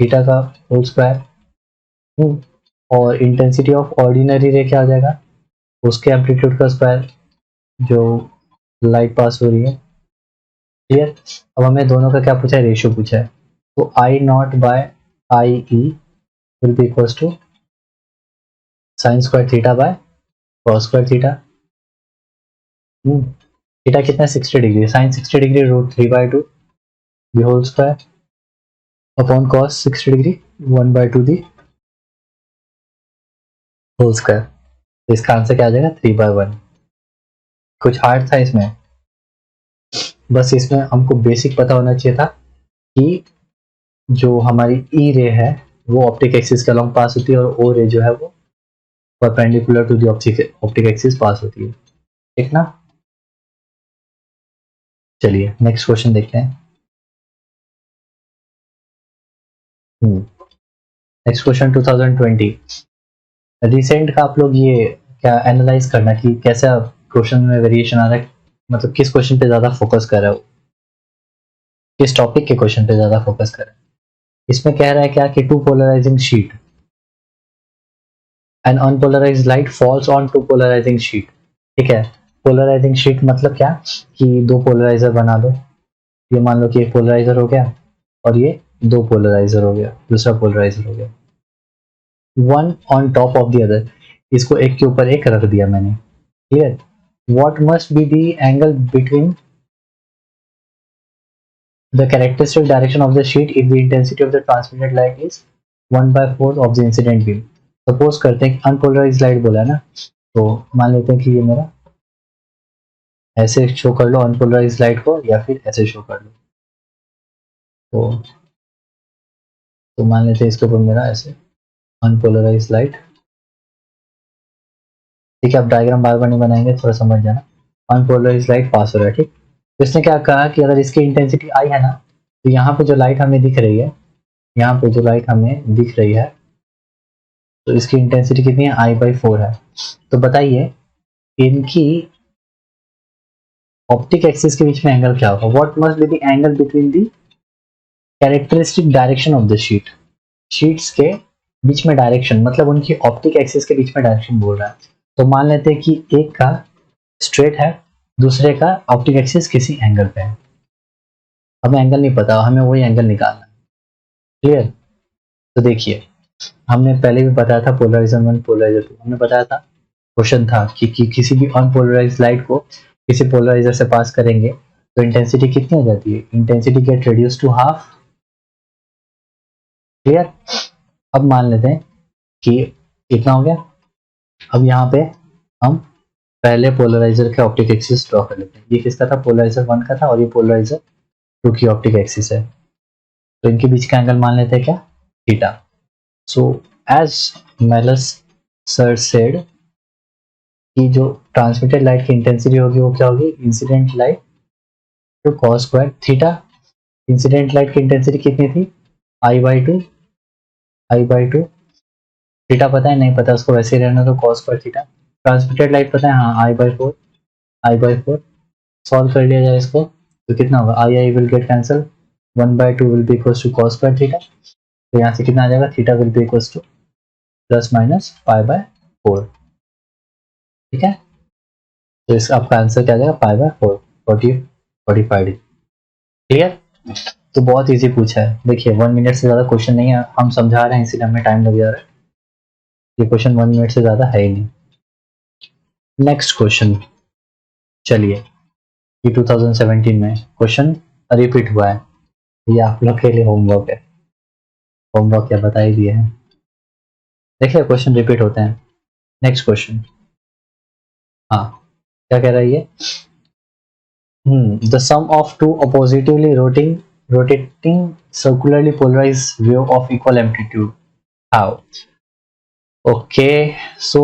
थीटा का होल स्क्वायर। और इंटेंसिटी ऑफ ऑर्डिनरी रे क्या आ जाएगा, उसके एम्पलीट्यूड का स्क्वायर जो लाइट पास हो रही है। क्लियर? अब हमें दोनों का क्या पूछा है, रेशियो पूछा है। तो I naught by I E will be equals to sine square theta by cos square theta. Theta कितना है, 60 degree. Sine 60 degree root 3/2 the whole square upon cos 60 degree 1/2 the whole square. तो इसका answer क्या आ जाएगा, 3/1। कुछ hard था इसमें, बस इसमें हमको बेसिक पता होना चाहिए था कि जो हमारी ई रे है वो ऑप्टिक एक्सिस के अलॉन्ग पास होती है और ओ रे जो है वो perpendicular to the optic axis pass होती है। ठीक ना? चलिए नेक्स्ट क्वेश्चन देखते हैं। नेक्स्ट क्वेश्चन 2020 रिसेंट का। आप लोग ये क्या एनालाइज करना कि कैसा क्वेश्चन में वेरिएशन आ रहा है, मतलब किस क्वेश्चन पे ज्यादा फोकस कर रहा है, किस टॉपिक के क्वेश्चन पे ज्यादा फोकस कर रहा है। इसमें कह रहा है क्या कि two polarizing sheet and unpolarized light falls on two polarizing sheet. ठीक है, पोलराइजिंग शीट मतलब क्या कि दो पोलराइजर बना दो। ये मान लो कि एक पोलराइजर हो गया और ये दो पोलराइजर हो गया, दूसरा पोलराइजर हो गया, one on top of the other. इसको एक के ऊपर एक रख दिया मैंने। Clear? What must be the angle between the characteristic direction of the sheet if the intensity of the transmitted light is 1/4 of the incident beam। Suppose करते हैं कि अनपोलराइज्ड लाइट बोला है ना, तो मान लेते हैं कि ये मेरा ऐसे शो कर लो अनपोलराइज्ड लाइट को, या फिर ऐसे शो कर लो। तो मान लेते हैं इसके ऊपर मेरा ऐसे अनपोलराइज लाइट, ठीक है। अब डायग्राम बार बार नहीं बनाएंगे, थोड़ा समझ जाना। अनपोलराइज लाइट पास हो रहा है, ठीक। तो इसने क्या कहा कि अगर इसकी इंटेंसिटी आई है ना, तो यहाँ पे जो लाइट हमें दिख रही है, यहाँ पे जो लाइट हमें दिख रही है, तो इसकी इंटेंसिटी कितनी है, I/4 है। तो बताइए इनकी ऑप्टिक एक्सिस के बीच में एंगल क्या होगा, what must be the angle between the characteristic direction of the sheet. Sheets के बीच में डायरेक्शन मतलब उनकी ऑप्टिक एक्सिस के बीच में डायरेक्शन बोल रहा है। तो मान लेते हैं कि एक का स्ट्रेट है, दूसरे का ऑप्टिक एक्सिस किसी एंगल पे है। हमें एंगल नहीं पता, हमें वही एंगल निकालना है, क्लियर। तो देखिए हमने पहले भी बताया था पोलराइजर 1 पोलराइजर 2, हमने बताया था क्वेश्चन था कि किसी भी अनपोलराइज लाइट को किसी पोलराइजर से पास करेंगे तो इंटेंसिटी कितनी हो जाती है, intensity get reduce to half, clear. अब मान लेते हैं कि इतना हो गया। अब यहाँ पे हम पहले पोलराइजर के ऑप्टिक एक्सिस ड्रॉ कर लेते हैं। ये किसका था, पोलराइजर 1 का था, और ये पोलराइजर 2 की ऑप्टिक एक्सिस है। तो इनके बीच का एंगल मान लेते हैं क्या, थीटा। सो एज मेलस सर सेड कि जो ट्रांसमिटेड लाइट की इंटेंसिटी होगी वो क्या होगी, incident light to cos square theta. Incident light की इंटेंसिटी कितनी थी, I/2, I/2। थीटा पता है, नहीं पता उसको वैसे ही रहना, तो cos square theta. Transmitted light पता है, हाँ I/4, I/4। सॉल्व कर लिया जाए इसको तो कितना होगा, I will get cancel, 1/2 will be equals to cos square theta. तो यहाँ से कितना आ जाएगा, theta will be equals to plus minus π/4, ठीक है। तो इसका आपका आंसर क्या आ जाएगा, π/4, 45 डिग्री, क्लियर। तो बहुत इजी पूछा है, देखिए 1 मिनट से ज्यादा क्वेश्चन नहीं है, हम समझा रहे हैं इसीलिए हमें टाइम लग जा रहा है। ये क्वेश्चन 1 मिनट से ज्यादा है ही नहीं। नेक्स्ट क्वेश्चन, चलिए ये 2017 में क्वेश्चन रिपीट हुआ है, ये आप लोग के लिए होमवर्क है, होमवर्क क्या बता ही दिए हैं। देखिए क्वेश्चन रिपीट होते हैं। नेक्स्ट क्वेश्चन, हाँ क्या कह रहा है ये, the sum of two oppositively rotating circularly polarized wave of equal amplitude, how। Okay so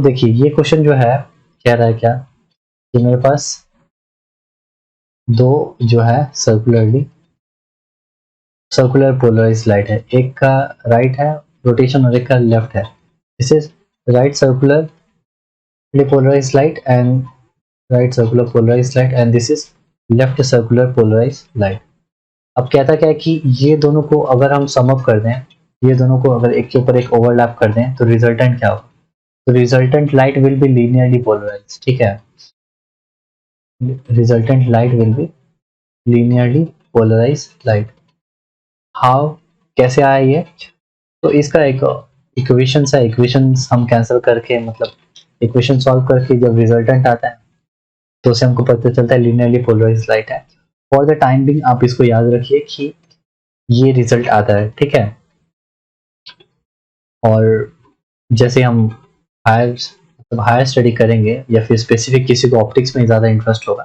देखिए ये क्वेश्चन जो है कह रहा है क्या कि मेरे पास दो जो है सर्कुलर पोलराइज लाइट है, एक का राइट है रोटेशन और एक का लेफ्ट है। This is right circular polarize light and right circular polarize light and this is left circular polarize light. अब कहता क्या है कि ये दोनों को अगर हम सम अप कर दें, ये दोनों को अगर एक के ऊपर एक ओवरलैप कर दें तो रिजल्टेंट क्या होगा, तो resultant light will be linearly polarized, ठीक है। Resultant light will be linearly polarized light. How, कैसे आया ये, तो इसका एक इक्वेशन है, इक्वेशन हम कैंसिल करके मतलब इक्वेशन सॉल्व करके जब रिजल्टेंट आता है तो उसे हमको पता चलता है लीनियरली पोलराइज्ड लाइट है। फॉर द टाइम बिंग आप इसको याद रखिए कि ये रिजल्ट आता है, ठीक है। और जैसे हम हायर स्टडी करेंगे या फिर स्पेसिफिक किसी को ऑप्टिक्स में ज़्यादा इंटरेस्ट होगा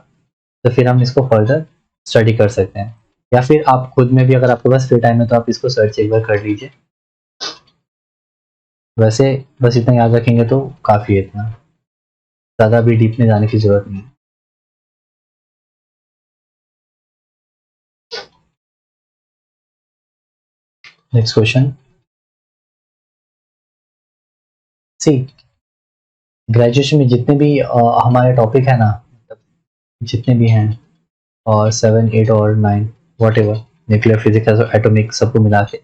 तो फिर हम इसको फर्दर स्टडी कर सकते हैं, या फिर आप खुद में भी अगर आपके पास फ्री टाइम है तो आप इसको सर्च एक बार कर लीजिए। वैसे बस इतना याद रखेंगे तो काफ़ी है, इतना ज़्यादा भी डीप में जाने की जरूरत नहीं है। नेक्स्ट क्वेश्चन, सी ग्रेजुएशन में जितने भी हमारे टॉपिक है ना, जितने भी हैं और 7, 8 और 9 what ever, nuclear physics atomic सबको मिला के,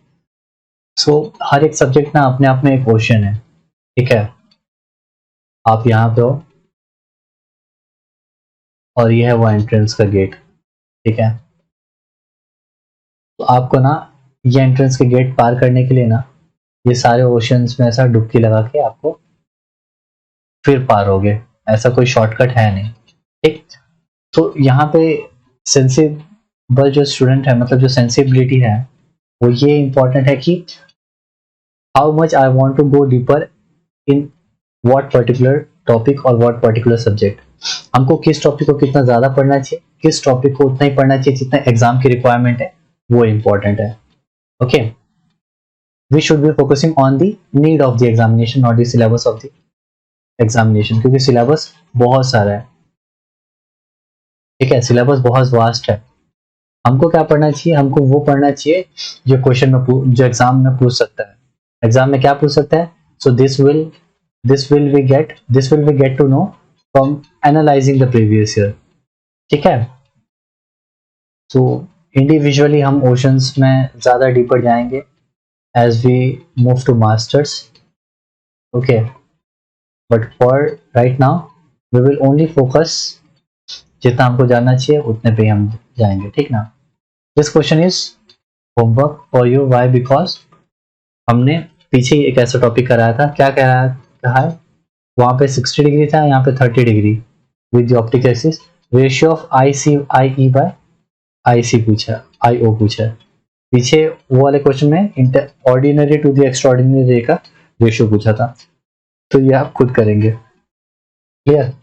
सो हर एक सब्जेक्ट ना अपने आप में एक क्वेश्चन है, ठीक है। आप यहाँ पे हो और ये है वो एंट्रेंस का गेट, ठीक है। तो आपको ना ये एंट्रेंस के गेट पार करने के लिए ना ये सारे ओशंस में ऐसा डुबकी लगा के आपको फिर पार होगे, ऐसा कोई शॉर्टकट है नहीं, ठीक। तो यहाँ पे सेंसिबल जो स्टूडेंट है, मतलब जो सेंसिबिलिटी है वो ये इंपॉर्टेंट है कि how much I want to go deeper in what particular topic और व्हाट पर्टिकुलर सब्जेक्ट। हमको किस टॉपिक को कितना ज्यादा पढ़ना चाहिए, किस टॉपिक को उतना ही पढ़ना चाहिए जितना एग्जाम की रिक्वायरमेंट है, वो इम्पोर्टेंट है. Okay, we should be focusing on the need of the examination, not the syllabus of the examination, क्योंकि सिलेबस बहुत सारा है. ठीक है, सिलेबस बहुत वास्ट है. हमको क्या पढ़ना चाहिए, हमको वो पढ़ना चाहिए जो क्वेश्चन में, जो एग्जाम में पूछ सकता है. एग्जाम में क्या पूछ सकता है? So this will we get to know from analyzing the previous year. ठीक है, सो इंडिविजुअली हम ओशंस में ज्यादा डीपर जाएंगे as we move to masters. Okay, but for right now we will only focus, जितना हमको जानना चाहिए उतने पे हम जाएंगे. ठीक ना. This question is homework for you. Why? Because हमने पीछे एक ऐसा टॉपिक कराया था. क्या कहा है? वहां पे 60 डिग्री था, यहाँ पे 30 degree with the optic axis. Ratio of I E by I C पूछा, आई ओ पूछा. पीछे वो वाले क्वेश्चन में ordinary to the extraordinary ray का रेशियो पूछा था. तो ये आप खुद करेंगे. क्लियर?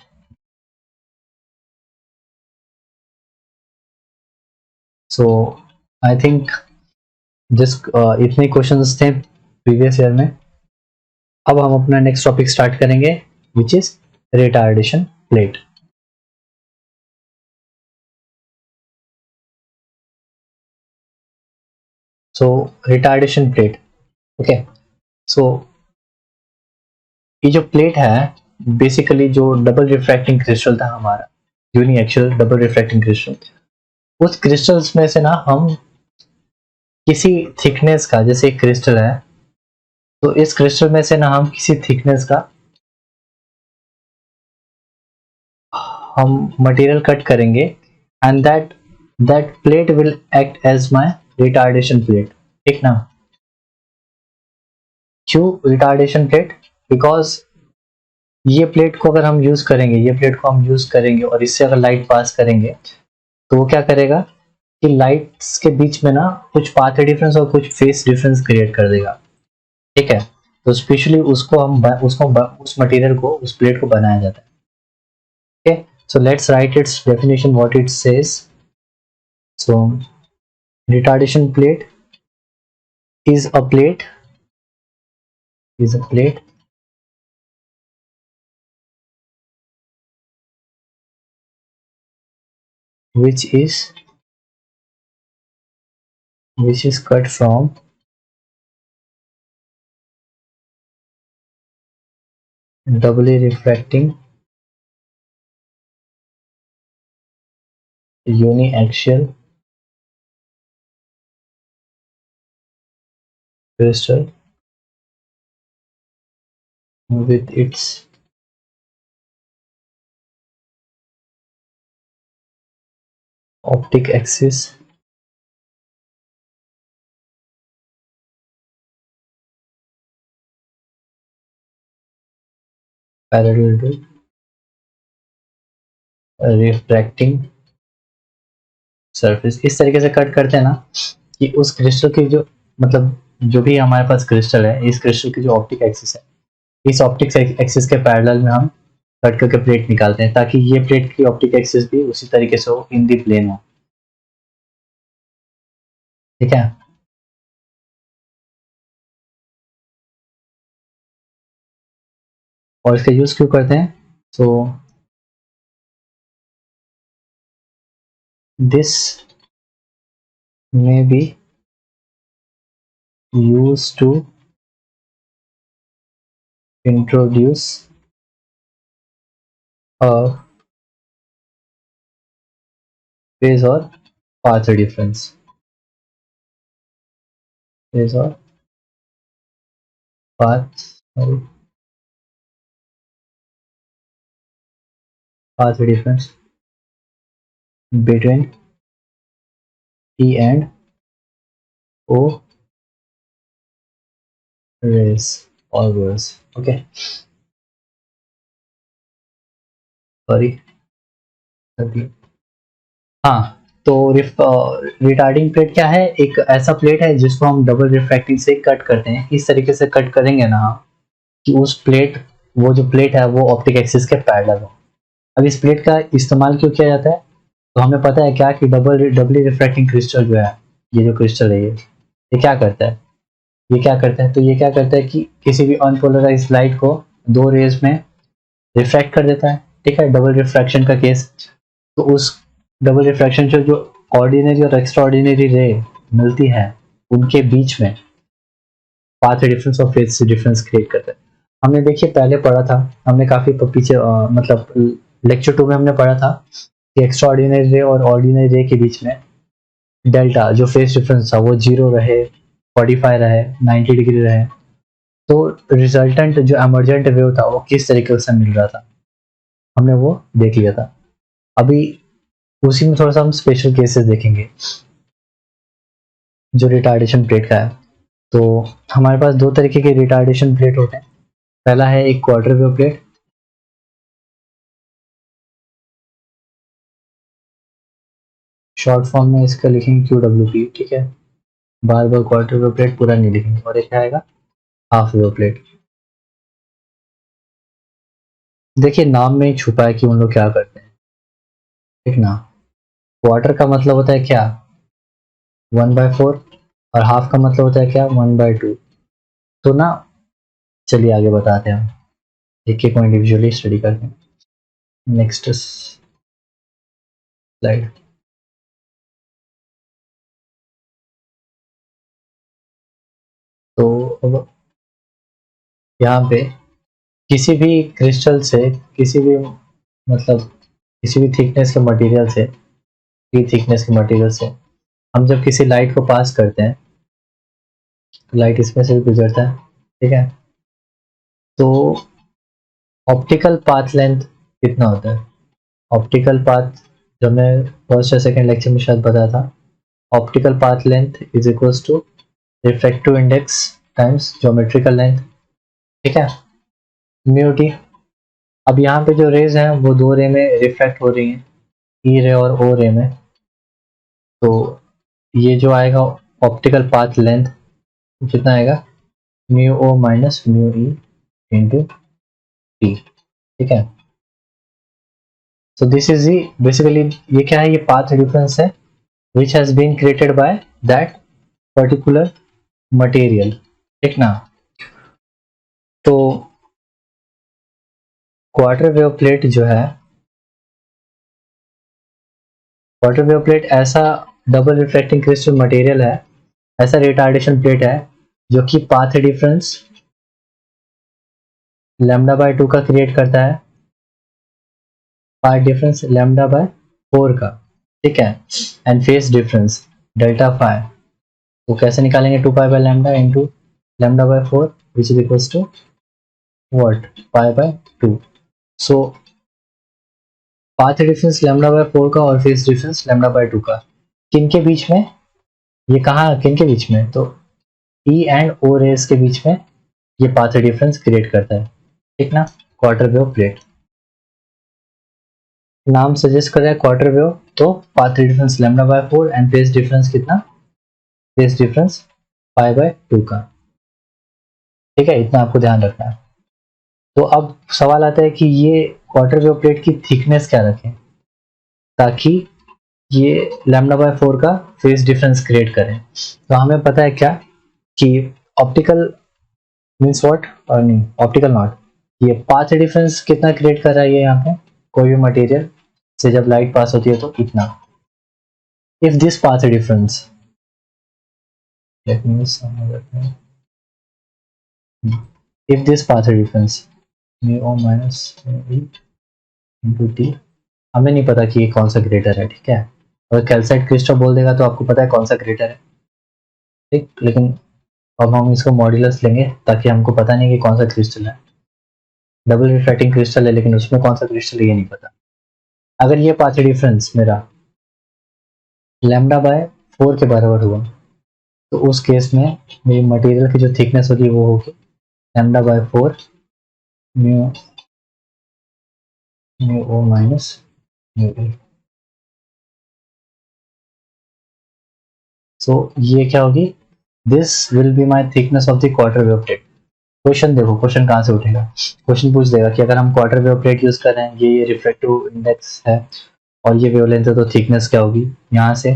सो आई थिंक जिस इतने क्वेश्चंस थे प्रीवियस ईयर में. अब हम अपना नेक्स्ट टॉपिक स्टार्ट करेंगे which is retardation plate. So retardation plate. Okay, so ये जो प्लेट है बेसिकली जो डबल रिफ्रैक्टिंग क्रिस्टल था हमारा, uniaxial double refracting crystal, उस क्रिस्टल्स में से ना हम किसी थिकनेस का, जैसे एक क्रिस्टल है तो इस क्रिस्टल में से ना हम किसी थिकनेस का हम मटेरियल कट करेंगे and that plate will act as my retardation plate. ठीक ना. क्यों रिटार्डेशन प्लेट? बिकॉज ये प्लेट को अगर हम यूज करेंगे, ये प्लेट को हम यूज करेंगे और इससे अगर लाइट पास करेंगे तो वो क्या करेगा कि लाइट्स के बीच में ना कुछ पाथ डिफरेंस और कुछ फेस डिफरेंस क्रिएट कर देगा. ठीक है, तो स्पेशली उस मटेरियल को, उस प्लेट को बनाया जाता है. Okay, so let's write its definition, what it says. So retardation plate is a plate which is cut from doubly refracting uniaxial crystal with its optic axis parallel to refracting surface. इस तरीके से cut करते हैं ना कि उस crystal की जो, मतलब जो भी हमारे पास क्रिस्टल है, इस क्रिस्टल की जो ऑप्टिक एक्सिस है, इस ऑप्टिक एक्सिस के पैरेलल में हम कट करके प्लेट निकालते हैं ताकि ये प्लेट की ऑप्टिक एक्सिस भी उसी तरीके से हो, इन दी प्लेन हो. ठीक है. और इसका यूज क्यों करते हैं? So this may be use to introduce a phase और पाथ डिफरेंस. फेज और path difference between P and O rays or words. Okay, sorry. हाँ, तो रिटार्डिंग प्लेट क्या है? एक ऐसा प्लेट है जिसको हम डबल रिफ्रैक्टिंग से कट करते हैं. इस तरीके से कट करेंगे ना कि उस प्लेट, वो जो प्लेट है वो ऑप्टिक एक्सिस के पैरेलल हो. अब इस प्लेट का इस्तेमाल क्यों किया जाता है? तो हमें पता है क्या कि डबली रिफ्रैक्टिंग क्रिस्टल जो है ये जो क्रिस्टल है ये क्या करता है, तो ये क्या करता है कि किसी भी अनपोलराइज्ड लाइट को दो रेज में रिफ्रैक्ट कर देता है, ठीक है, डबल रिफ्रैक्शन का केस। तो उस डबल रिफ्रैक्शन से जो ऑर्डिनरी और एक्स्ट्रा ऑर्डिनरी रे मिलती है उनके बीच में पाथ डिफरेंस और फेज डिफरेंस क्रिएट करता है। हमने देखिए पहले पढ़ा था, हमने काफी पीछे मतलब लेक्चर 2 में हमने पढ़ा था कि एक्स्ट्रा ऑर्डिनरी रे और ऑर्डिनरी रे के बीच में डेल्टा जो फेज डिफरेंस था वो 0 रहे, 45 रहे, 90 डिग्री रहे, तो रिजल्टेंट जो एमर्जेंट वेव था वो किस तरीके से मिल रहा था हमने वो देख लिया था। अभी उसी में थोड़ा सा हम स्पेशल केसेस देखेंगे जो रिटार्डेशन प्लेट का है। तो हमारे पास दो तरीके के रिटार्डेशन प्लेट होते हैं। पहला है एक quarter wave plate, short form में इसका लिखेंगे QWP, ठीक है, बार बार क्वार्टर वेव प्लेट पूरा नहीं लिखेंगे। और एक आएगा हाफ वेव प्लेट। देखिए नाम में ही छुपा है कि उन लोग क्या करते हैं, ठीक ना। क्वार्टर का मतलब होता है क्या, 1/4, और हाफ का मतलब होता है क्या, 1/2। तो ना चलिए आगे बताते हैं, हम एक एक को इंडिविजुअली स्टडी करते हैं। Next slide. तो अब यहाँ पे किसी भी क्रिस्टल से, किसी भी मतलब किसी भी थिकनेस के मटेरियल से, थिकनेस के मटेरियल से हम जब किसी लाइट को पास करते हैं तो लाइट इसमें से भी गुजरता है, ठीक है। तो ऑप्टिकल पाथ लेंथ कितना होता है, ऑप्टिकल पाथ जो मैं फर्स्ट या सेकेंड लेक्चर में शायद बताया था, optical path length is equals to refractive index times geometrical length, ठीक है, म्यू टी। अब यहाँ पे जो रेज हैं वो दो रे में रिफ्रैक्ट हो रही हैं, ई रे और ओ रे में। तो ये जो आएगा ऑप्टिकल पाथ लेंथ कितना आएगा, म्यू ओ minus mu E into T, ठीक है। सो दिस इज बेसिकली ये क्या है, ये पाथ डिफरेंस है which has been created by that particular material, ठीक ना। तो क्वार्टर वेव प्लेट जो है, क्वार्टर वेव प्लेट ऐसा डबल रिफ्लेक्टिंग क्रिस्टल मटेरियल है, ऐसा रिटार्डेशन प्लेट है जो कि पाथ डिफरेंस λ/2 का क्रिएट करता है, पाथ डिफरेंस λ/4 का, ठीक है, एंड फेस डिफरेंस Δ5। तो कैसे निकालेंगे, 2π/λ into λ/4 which is equals to what, π/2। So path difference λ/4 का और फेस डिफरेंस λ/2 का किन के बीच में, ये कहाँ किन के बीच में, तो ई एंड ओ रेस के बीच में ये पाथ डिफरेंस क्रिएट करता है, ठीक ना। क्वार्टर वेव प्लेट नाम सजेस्ट कर रहा है क्वार्टर वेव, तो path difference λ/4 and phase difference कितना, फेस डिफरेंस π/2 का, ठीक है, इतना आपको ध्यान रखना है। तो अब सवाल आता है कि ये क्वार्टर वेव प्लेट की थिकनेस क्या रखें ताकि ये λ/4 का फेस डिफरेंस क्रिएट करें। तो हमें पता है क्या कि ऑप्टिकल मीन्स व्हाट, और नहीं ऑप्टिकल नॉट, ये पाथ डिफरेंस कितना क्रिएट कर रहा है ये यहाँ पे कोई भी मटेरियल से जब लाइट पास होती है तो इतना। If this path difference, if this path difference mu o minus mu e into t, हमें नहीं पता कि ये कौन सा ग्रेटर है, ठीक है। अगर कैल्साइट क्रिस्टल बोल देगा तो आपको पता है कौन सा ग्रेटर है, ठीक, लेकिन अब हम इसको मॉड्यूलस लेंगे ताकि हमको पता नहीं कि कौन सा क्रिस्टल है। डबल रिफ्रैक्टिंग क्रिस्टल है लेकिन उसमें कौन सा क्रिस्टल है ये नहीं पता। अगर ये पाथ डिफरेंस मेरा λ/4 के बराबर हुआ तो उस केस में मेरी मटेरियल की जो थिकनेस होगी वो होगी λ/4 mu O minus mu A. सो ये क्या होगी, this will be my thickness of the quarter wave plate. Question देखो, क्वेश्चन कहाँ से उठेगा, क्वेश्चन पूछ देगा कि अगर हम क्वार्टर वेव प्लेट यूज कर रहे हैं, ये रिफ्रैक्टिव इंडेक्स है और ये वेवलेंथ है, तो थिकनेस क्या होगी यहाँ से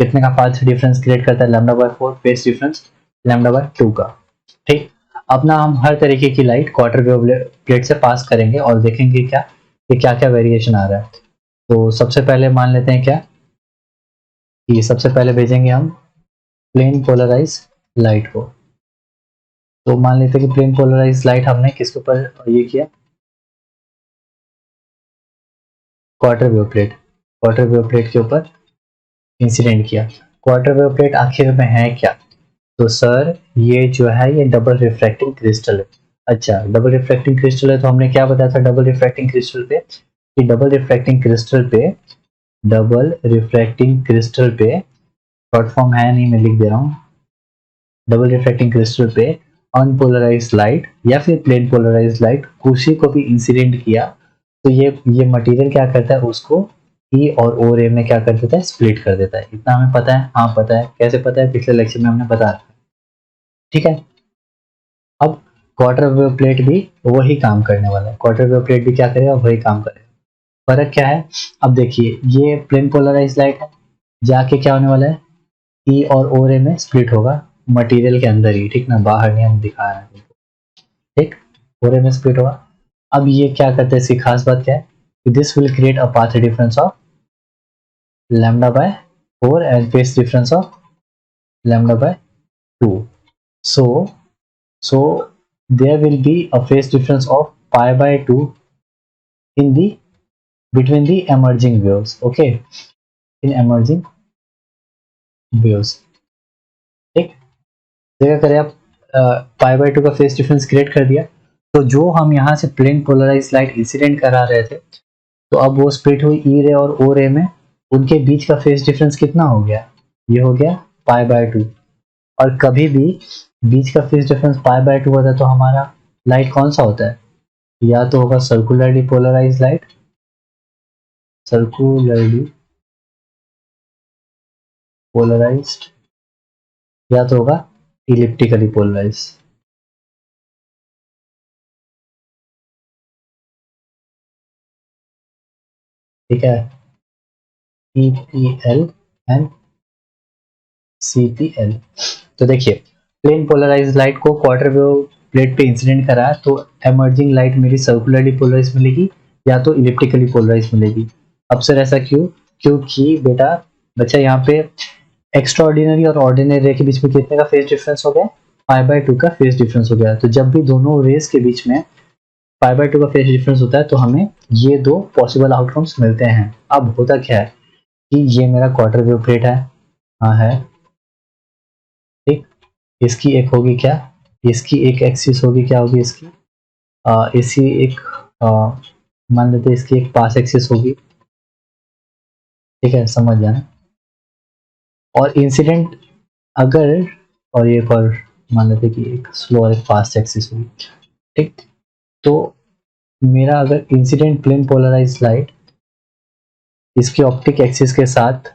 कितने का पाथ डिफरेंस क्रिएट करता है, λ/4 फेस डिफरेंस λ/2 का। ठीक, अब ना हम हर तरीके की लाइट क्वार्टर वेव प्लेट से पास करेंगे और देखेंगे क्या कि क्या क्या वेरिएशन आ रहा है। तो सबसे पहले मान लेते हैं क्या कि सबसे पहले भेजेंगे हम प्लेन पोलराइज लाइट को। तो मान लेते हैं कि प्लेन पोलराइज लाइट हमने किसके ऊपर ये किया, क्वार्टर वेव प्लेट के ऊपर इंसिडेंट किया। क्वार्टर वेव प्लेट आखिर में है क्या, तो सर ये जो है ये डबल रिफ्रैक्टिंग क्रिस्टल है। अच्छा, डबल रिफ्रैक्टिंग क्रिस्टल है, तो हमने क्या बताया था डबल रिफ्रैक्टिंग क्रिस्टल पे कि डबल रिफ्रैक्टिंग क्रिस्टल पे शॉर्ट फॉर्म है नहीं, मैं लिख दे रहा हूँ, डबल रिफ्रैक्टिंग क्रिस्टल पे अनपोलराइज्ड लाइट या फिर प्लेन पोलराइज्ड लाइट किसी को भी इंसिडेंट किया तो ये मटेरियल क्या करता है, उसको ई और ओ रे में क्या कर देता है, स्प्लिट कर देता है। इतना हमें पता है, हाँ पता है, कैसे पता है, पिछले लेक्चर में हमने बताया। ठीक है, अब क्वार्टर वेव प्लेट भी वही काम करने वाला है, क्वार्टर वेव प्लेट भी क्या करेगा, वही काम करेगा। फर्क क्या है, अब देखिए ये प्लेन पोलराइज लाइट है, जाके क्या होने वाला है, ई और ओ रे में स्प्लिट होगा मटेरियल के अंदर ही, ठीक ना, बाहर नहीं हम दिखा रहे हैं, ठीक, ओ रे में स्प्लिट होगा। अब ये क्या करते हैं, इसकी खास बात क्या है, this will create a path difference of λ/4 and phase difference of λ/2. So there will be a phase difference of pi/2 in the between the emerging waves. Okay, in emerging waves. ठीक, क्या करें आप, pi/2 का phase difference create कर दिया, तो जो हम यहाँ से प्लेन पोलराइज लाइट इंसिडेंट करा रहे थे, तो अब वो स्प्लिट हुई ई रे और ओ रे में, उनके बीच का फेस डिफरेंस कितना हो गया, ये हो गया pi/2। और कभी भी बीच का फेस डिफरेंस pi/2 होता है तो हमारा लाइट कौन सा होता है, या तो होगा circularly polarize light, circularly polarized, या तो होगा इलिप्टिकली पोलराइज्ड। ठीक है, EPL एंड CPL। तो देखिए प्लेन पोलराइज लाइट को क्वार्टर वेव प्लेट पे इंसिडेंट करा तो एमर्जिंग लाइट मेरी सर्कुलरली पोलराइज मिलेगी या तो इलिप्टिकली पोलराइज मिलेगी। अब सर ऐसा क्यों, क्योंकि बेटा बच्चा यहाँ पे एक्स्ट्राऑर्डिनरी और ऑर्डिनरी रे के बीच में कितने का फेज डिफरेंस हो गया, pi/2 का फेज डिफरेंस हो गया। तो जब भी दोनों रेस के बीच में pi/2 का फेज डिफरेंस होता है तो हमें ये दो पॉसिबल आउटकम्स मिलते हैं। अब होता क्या है कि ये मेरा क्वार्टर वेव प्लेट है, हाँ है, ठीक, इसकी एक होगी क्या, इसकी एक एक्सिस होगी, क्या होगी इसकी, इसकी एक मान लेते हैं इसकी एक पास एक्सिस होगी, ठीक है, समझ जाना। और इंसिडेंट अगर, और एक और मान लेते कि एक स्लो और एक फास्ट एक्सिस होगी, ठीक। तो मेरा अगर इंसिडेंट प्लेन पोलराइज लाइट इसकी ऑप्टिक एक्सिस के साथ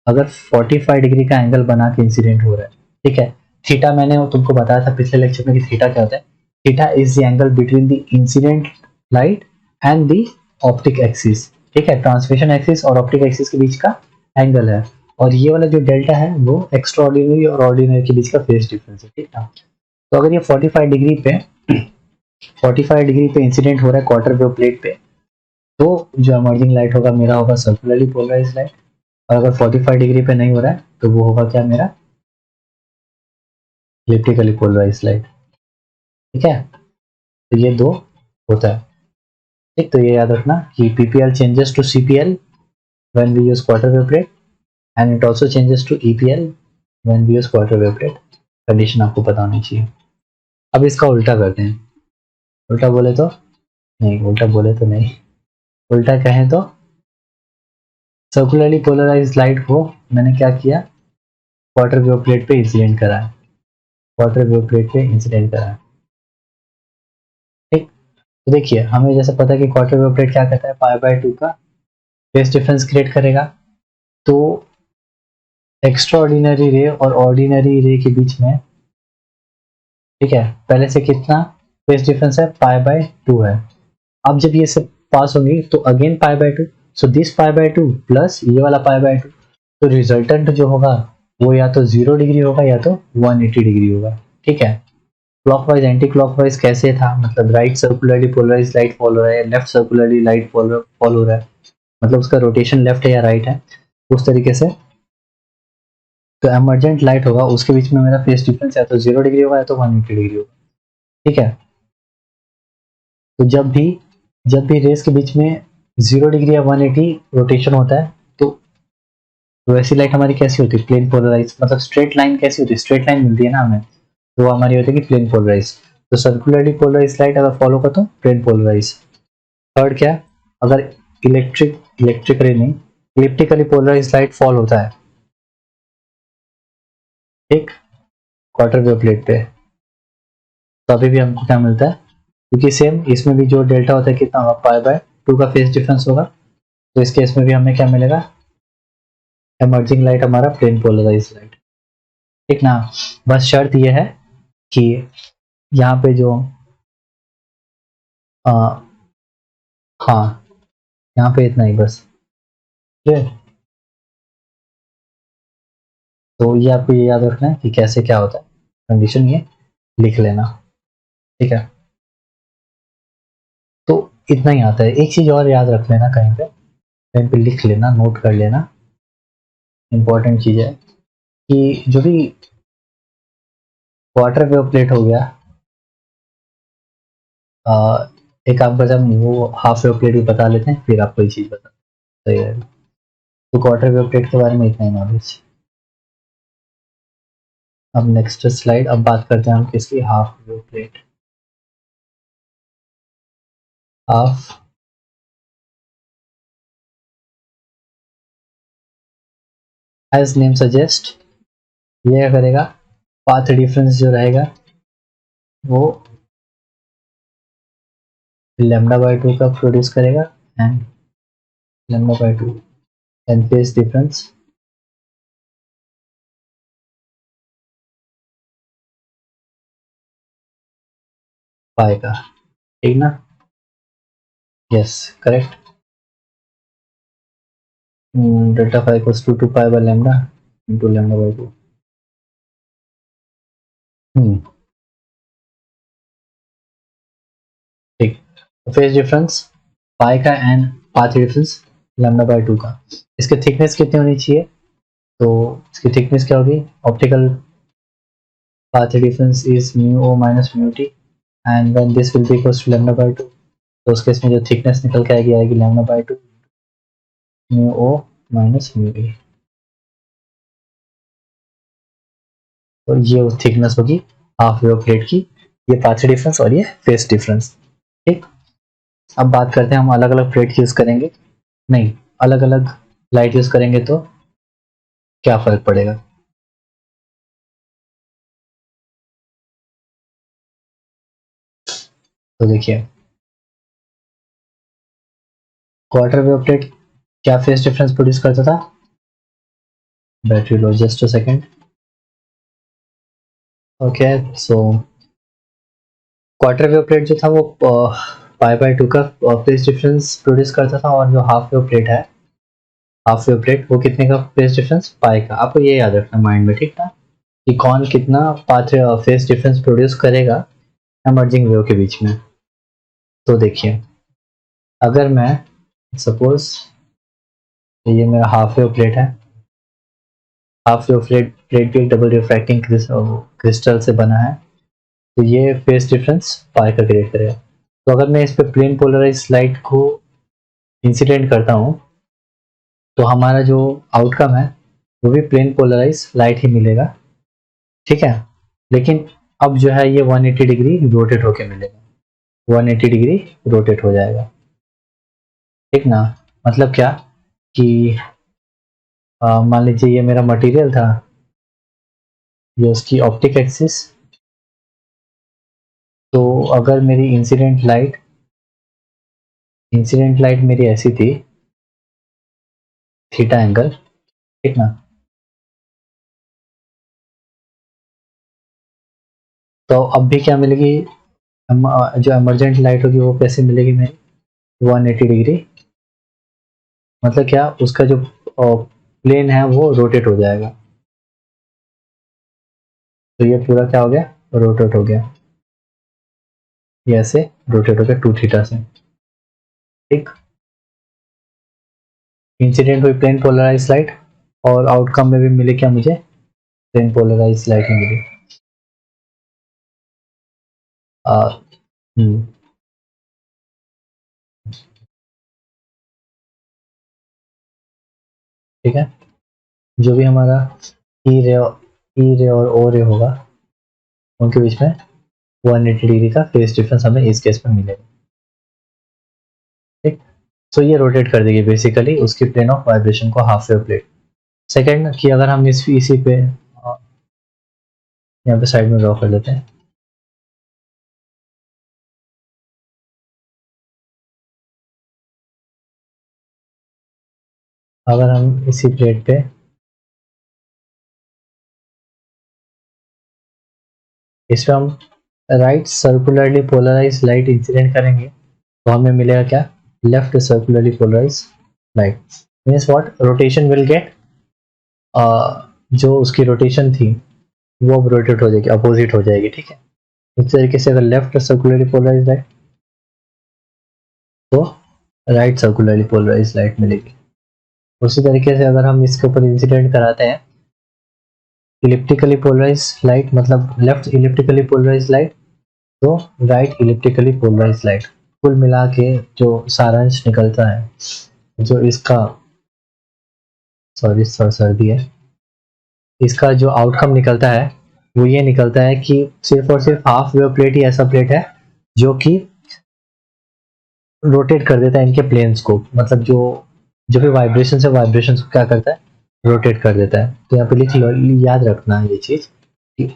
अगर 45 डिग्री का एंगल बना के इंसिडेंट हो रहा है, ठीक है, थीटा मैंने तुमको बताया था पिछले लेक्चर में कि थीटा क्या होता है, theta is the angle between the incident light and the optic axis, ठीक है, ट्रांसमिशन एक्सिस और ऑप्टिक एक्सिस के बीच का एंगल है। और ये वाला जो डेल्टा है वो एक्स्ट्राऑर्डिनरी और ऑर्डिनरी के बीच का फेज डिफरेंस है, ठीक है। तो अगर ये 45 डिग्री पे 45 डिग्री पे इंसिडेंट हो रहा है क्वार्टर वेव प्लेट पे, तो जो एमर्जिंग लाइट होगा मेरा होगा सर्कुलरली पोलराइज लाइट, और अगर 45 डिग्री पे नहीं हो रहा है तो वो होगा क्या, मेरा इलिप्टिकली पोलराइज लाइट, ठीक है। तो ये दो होता है, ठीक। तो ये याद रखना कि PPL changes to CPL when we use quarter wave plate and it also changes to EPL when we use quarter wave plate। Condition आपको पता होनी चाहिए। अब इसका उल्टा करते हैं, उल्टा बोले तो नहीं, उल्टा बोले तो नहीं, उल्टा कहें तो सर्कुलरली पोलराइज लाइट को मैंने क्या किया, क्वार्टर वेव प्लेट पे इंसिडेंट करा है, क्वार्टर वेव प्लेट पे इंसिडेंट करा है, ठीक। तो देखिए हमें जैसे पता है कि क्वार्टर वेव प्लेट क्या कहता है, pi/2 का फेज डिफरेंस क्रिएट करेगा। तो एक्स्ट्राऑर्डिनरी रे और ऑर्डिनरी रे के बीच में, ठीक है, पहले से कितना फेज डिफरेंस है, pi/2 है। अब जब ये सब पास होंगी तो again pi/2, so this pi/2 plus ये वाला pi/2, तो रिजल्टेंट जो होगा वो या तो 0 डिग्री होगा या तो 180 डिग्री होगा। ठीक है, क्लॉकवाइज एंटी क्लॉकवाइज कैसे था, मतलब right circularly polarize light fall हो रहा है, लेफ्ट सर्कुलरली लाइट फॉल हो रहा है, मतलब उसका रोटेशन लेफ्ट है या राइट है, उस तरीके से। तो एमर्जेंट लाइट होगा उसके बीच में मेरा फेस डिफरेंस या तो 0 डिग्री होगा या तो 180 डिग्री होगा। ठीक है, तो जब भी रेस के बीच में 0 डिग्री या 180 रोटेशन होता है तो वैसी लाइट हमारी कैसी होती है, प्लेन पोलराइज, मतलब स्ट्रेट लाइन कैसी होती है, स्ट्रेट लाइन मिलती है ना हमें, तो वो हमारी होती है कि प्लेन पोलराइज। तो सर्कुलरली पोलराइज लाइट अगर फॉलो कर तो प्लेन पोलराइज। थर्ड क्या है, अगर इलेक्ट्रिकली नहीं, इलिप्टिकली पोलराइज लाइट फॉल होता है ठीक, क्वार्टर वेव प्लेट पे, तो अभी भी हमको क्या मिलता है, क्योंकि सेम इसमें भी जो डेल्टा होता है कितना होगा, पाई/2 का फेस डिफरेंस होगा, तो इस केस में भी हमें क्या मिलेगा, एमर्जिंग लाइट हमारा प्लेन पोलराइज लाइट। ठीक ना, बस शर्त यह है कि यहाँ पे जो आ, हाँ, यहाँ पे इतना ही बस। ठीक है, तो ये आपको ये याद रखना है कि कैसे क्या होता है, कंडीशन ये लिख लेना। ठीक है, तो इतना ही आता है। एक चीज और याद रख लेना, कहीं पे लिख लेना, नोट कर लेना, इंपॉर्टेंट चीज है कि जो भी वाटर वेव प्लेट हो गया, आ, एक काम करते हैं, वो हाफ वेव प्लेट भी बता लेते हैं, फिर आपको ये चीज बता सही रहेगा। तो क्वार्टर वेव प्लेट के बारे में इतना ही नॉलेज। अब नेक्स्ट स्लाइड, अब बात करते हैं हम किसकी, half wave plate. Half as name suggest, ये क्या करेगा, पाथ डिफरेंस जो रहेगा वो λ/2 का प्रोड्यूस करेगा, and λ/2 and phase difference pi का। ठीक ना, yes correct. Delta phi equals to 2 पाई/λ इंटू λ/2। ठीक, फेज डिफरेंस पाई का एंड पाथ डिफरेंस λ/2 का। इसकी थिकनेस कितनी होनी चाहिए, तो इसकी थिकनेस क्या होगी, optical path difference is mu o minus mu t, and when this will be equals to λ/2, तो उस केस में जो थिकनेस निकल के आएगी λ/2 mu o minus mu t। तो ये उस थिकनेस होगी हाफ वेव प्लेट की, ये पाथ डिफरेंस और ये फेस डिफरेंस। ठीक, अब बात करते हैं हम अलग अलग प्लेट यूज करेंगे, नहीं अलग अलग लाइट यूज करेंगे तो क्या फर्क पड़ेगा। तो देखिए, क्वार्टर वेव प्लेट क्या फेस डिफरेंस प्रोड्यूस करता था, battery low just a second. Okay, so quarter wave plate जो था वो पाई/2 का फेज डिफरेंस प्रोड्यूस करता था, और जो हाफ वेव प्लेट है, हाफ वेव प्लेट वो कितने का फेज डिफरेंस, पाई का। आपको ये याद रखना माइंड में, ठीक था, कि कौन कितना पाथ फेज डिफरेंस प्रोड्यूस करेगा एमर्जिंग वेव के बीच में। तो देखिए, अगर मैं सपोज ये मेरा हाफ वेव प्लेट है, हाफ वेव प्लेट भी एक डबल रिफ्रैक्टिंग क्रिस्टल से बना है, तो ये फेज डिफरेंस पाई का क्रिएट करेगा। तो अगर मैं इस पे प्लेन पोलराइज लाइट को इंसिडेंट करता हूँ, तो हमारा जो आउटकम है वो भी प्लेन पोलराइज लाइट ही मिलेगा। ठीक है, लेकिन अब जो है ये 180 डिग्री रोटेट होके मिलेगा, 180 डिग्री रोटेट हो जाएगा। ठीक ना, मतलब क्या कि मान लीजिए ये मेरा मटेरियल था, ये उसकी ऑप्टिक एक्सिस, तो अगर मेरी इंसिडेंट लाइट मेरी ऐसी थी, थीटा एंगल, ठीक ना, तो अब भी क्या मिलेगी, जो एमरजेंट लाइट होगी वो कैसे मिलेगी मेरी, 180 डिग्री, मतलब क्या उसका जो प्लेन है वो रोटेट हो जाएगा। तो ये पूरा क्या हो गया, रोटेट हो गया, ये ऐसे रोटेट हो गया 2 थीटा से। ठीक, इंसिडेंट हुई प्लेन पोलराइज लाइट, और आउटकम में भी मिले क्या मुझे, प्लेन पोलराइज लाइट में मिली। हम्म, ठीक है, जो भी हमारा ई रे और ओ रे होगा उनके बीच में 180 डिग्री का फेस डिफरेंस हमें इस केस में मिलेगा। ठीक, तो ये रोटेट कर देगी बेसिकली उसकी प्लेन ऑफ वाइब्रेशन को, हाफ वेव प्लेट। सेकेंड कि अगर हम इसी पे यहाँ पे साइड में ड्रॉ कर लेते हैं, अगर हम इसी प्लेट पे इस पे हम right circularly polarize light incident करेंगे तो हमें मिलेगा क्या, left circularly polarize light. Means what, rotation will get, जो उसकी रोटेशन थी वो अब रोटेट हो जाएगी, अपोजिट हो जाएगी। ठीक है, इस तरीके से अगर लेफ्ट सर्कुलरली पोलराइज लाइट तो राइट सर्कुलरली पोलराइज लाइट मिलेगी। उसी तरीके से अगर हम इसके ऊपर इंसिडेंट कराते हैं इलिप्टिकली पोलराइज लाइट, मतलब लेफ्ट इलिप्टिकली पोलराइज लाइट तो राइट इलिप्टिकली पोलराइज लाइट, कुल मिला के जो सारांश निकलता है, जो इसका, सॉरी सर्दी है, इसका जो आउटकम निकलता है वो ये निकलता है कि सिर्फ और सिर्फ हाफ वेव प्लेट ही ऐसा प्लेट है जो कि रोटेट कर देता है इनके प्लेन्स को, मतलब जो भी वाइब्रेशन है वाइब्रेशन को क्या करता है, रोटेट कर देता है। तो यहाँ पे लिख लो, याद रखना ये चीज कि